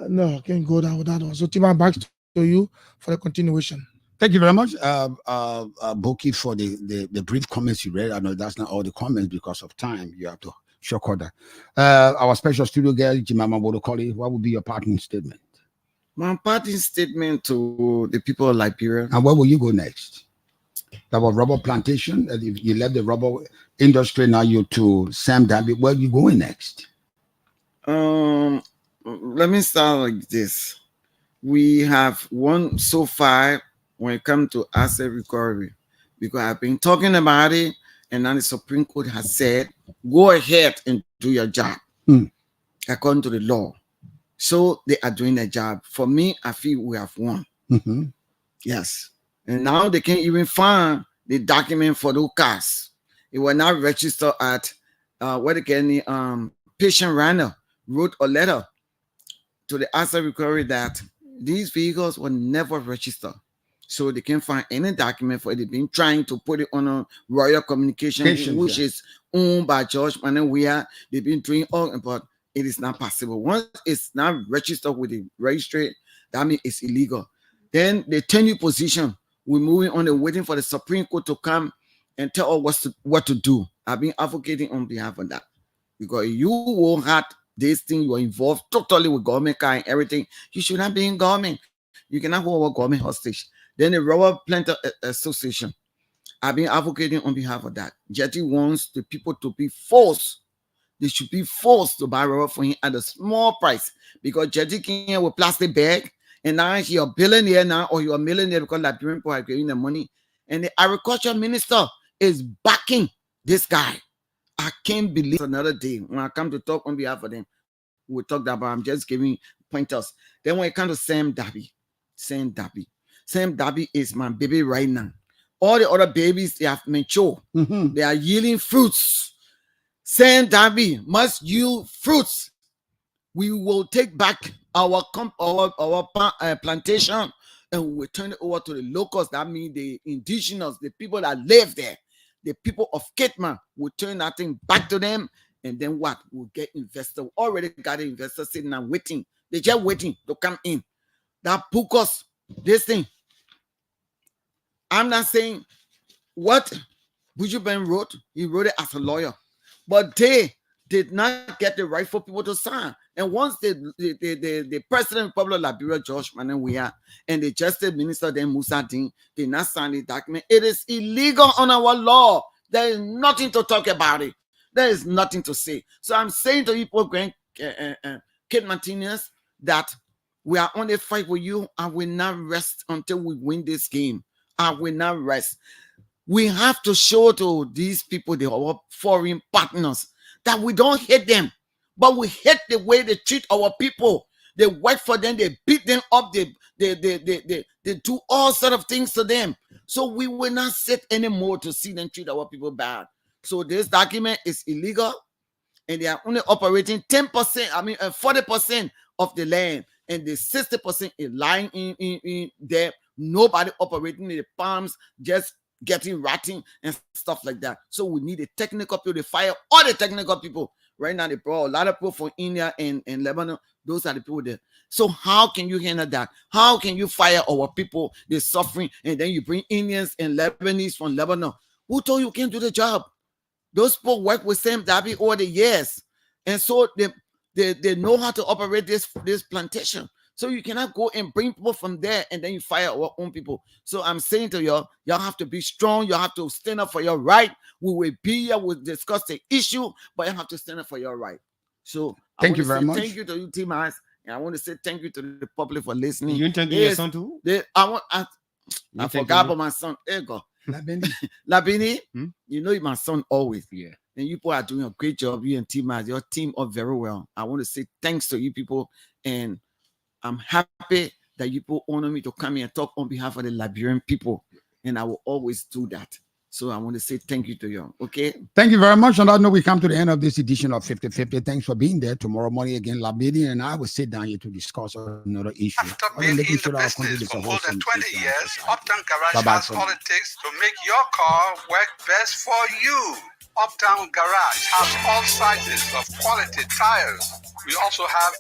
S16: No, I can't go down with that one. So Tima, back to you for the continuation.
S1: Thank you very much, Boki, for the brief comments you read. I know that's not all the comments because of time. You have to shortcut that. Our special studio girl, Jamima Wolokollie, what would be your parting statement?
S5: My parting statement to the people of Liberia.
S1: And where will you go next? That was rubber plantation. You left the rubber industry, now you're to Sime Darby. Where are you going next?
S5: Let me start like this. We have won so far when it comes to asset recovery, because I've been talking about it, and now the Supreme Court has said, go ahead and do your job according to the law. So they are doing their job. For me, I feel we have won.
S1: Mm-hmm.
S5: Yes. And now they can't even find the document for those cars. It was not registered at patient runner wrote a letter to the asset recovery that these vehicles were never registered. So they can't find any document for it. They've been trying to put it on a Royal Communication, which is owned by George Manawia. They've been doing all, but it is not possible. Once it's not registered with the registry, that means it's illegal. Then they turn you position. We're moving on and waiting for the Supreme Court to come and tell us what to do. I've been advocating on behalf of that. Because you will have this thing, you're involved totally with government car and everything. You should not be in government. You cannot hold our government hostage. Then the Rubber Planter Association, I've been advocating on behalf of that. Jetty wants the people to be forced. They should be forced to buy rubber for him at a small price. Because Jetty came here with plastic bag, and now you're a billionaire now, or you're a millionaire because Liberian people are getting the money. And the agriculture minister is backing this guy. I can't believe another day when I come to talk on behalf of them, we'll talk about. I'm just giving pointers. Then when it comes to Sime Darby is my baby right now. All the other babies, they have matured.
S1: Mm-hmm.
S5: They are yielding fruits. Sime Darby must yield fruits. We will take back our plantation and we will turn it over to the locals. That means the indigenous, the people that live there. The people of Kitman will turn that thing back to them, and then what? We'll get investors. We already got an investor sitting and waiting. They're just waiting to come in. That Pukos, this thing. I'm not saying what Buju Ben wrote. He wrote it as a lawyer, but they did not get the right for people to sign. And once the president of Republic of Liberia, George Manawia, and the justice minister, then Musa Dean, did not sign the document, it is illegal on our law. There is nothing to talk about it. There is nothing to say. So I'm saying to people, Kate Martinez, that we are on a fight with you. I will not rest until we win this game. I will not rest. We have to show to these people, our foreign partners, that we don't hate them, but we hate the way they treat our people. They work for them, they beat them up, they do all sort of things to them. So we will not sit anymore to see them treat our people bad. So this document is illegal, and they are only operating 40% of the land, and the 60% is lying in there. Nobody operating in the farms, just getting rotting and stuff like that. So we need a technical people to fire all the technical people. Right now, they brought a lot of people from India and Lebanon. Those are the people there. So how can you handle that? How can you fire our people? They're suffering, and then you bring Indians and Lebanese from Lebanon. Who told you can't do the job? Those people work with Sime Darby over the years. And so they know how to operate this plantation. So you cannot go and bring people from there and then you fire our own people. So I'm saying to y'all have to be strong. You have to stand up for your right. We will be here. We'll discuss the issue, but you have to stand up for your right. So
S1: thank you very much.
S5: Thank you to you, T-Mas. And I want to say thank you to the public for listening.
S4: You thank your son too?
S5: I forgot about my son. There you go. Labini, you know my son always.
S4: Yeah.
S5: And you people are doing a great job. You and T-Mas, your team up very well. I want to say thanks to you people. And I'm happy that you people honor me to come here and talk on behalf of the Liberian people. And I will always do that. So I want to say thank you to you. Okay.
S1: Thank you very much. On that note, we come to the end of this edition of 50-50. Thanks for being there. Tomorrow morning again, Labidi and I will sit down here to discuss another issue.
S2: After being in the business for more than 20 years, Uptown Garage has all it takes to make your car work best for you. Uptown Garage has all sizes of quality tires. We also have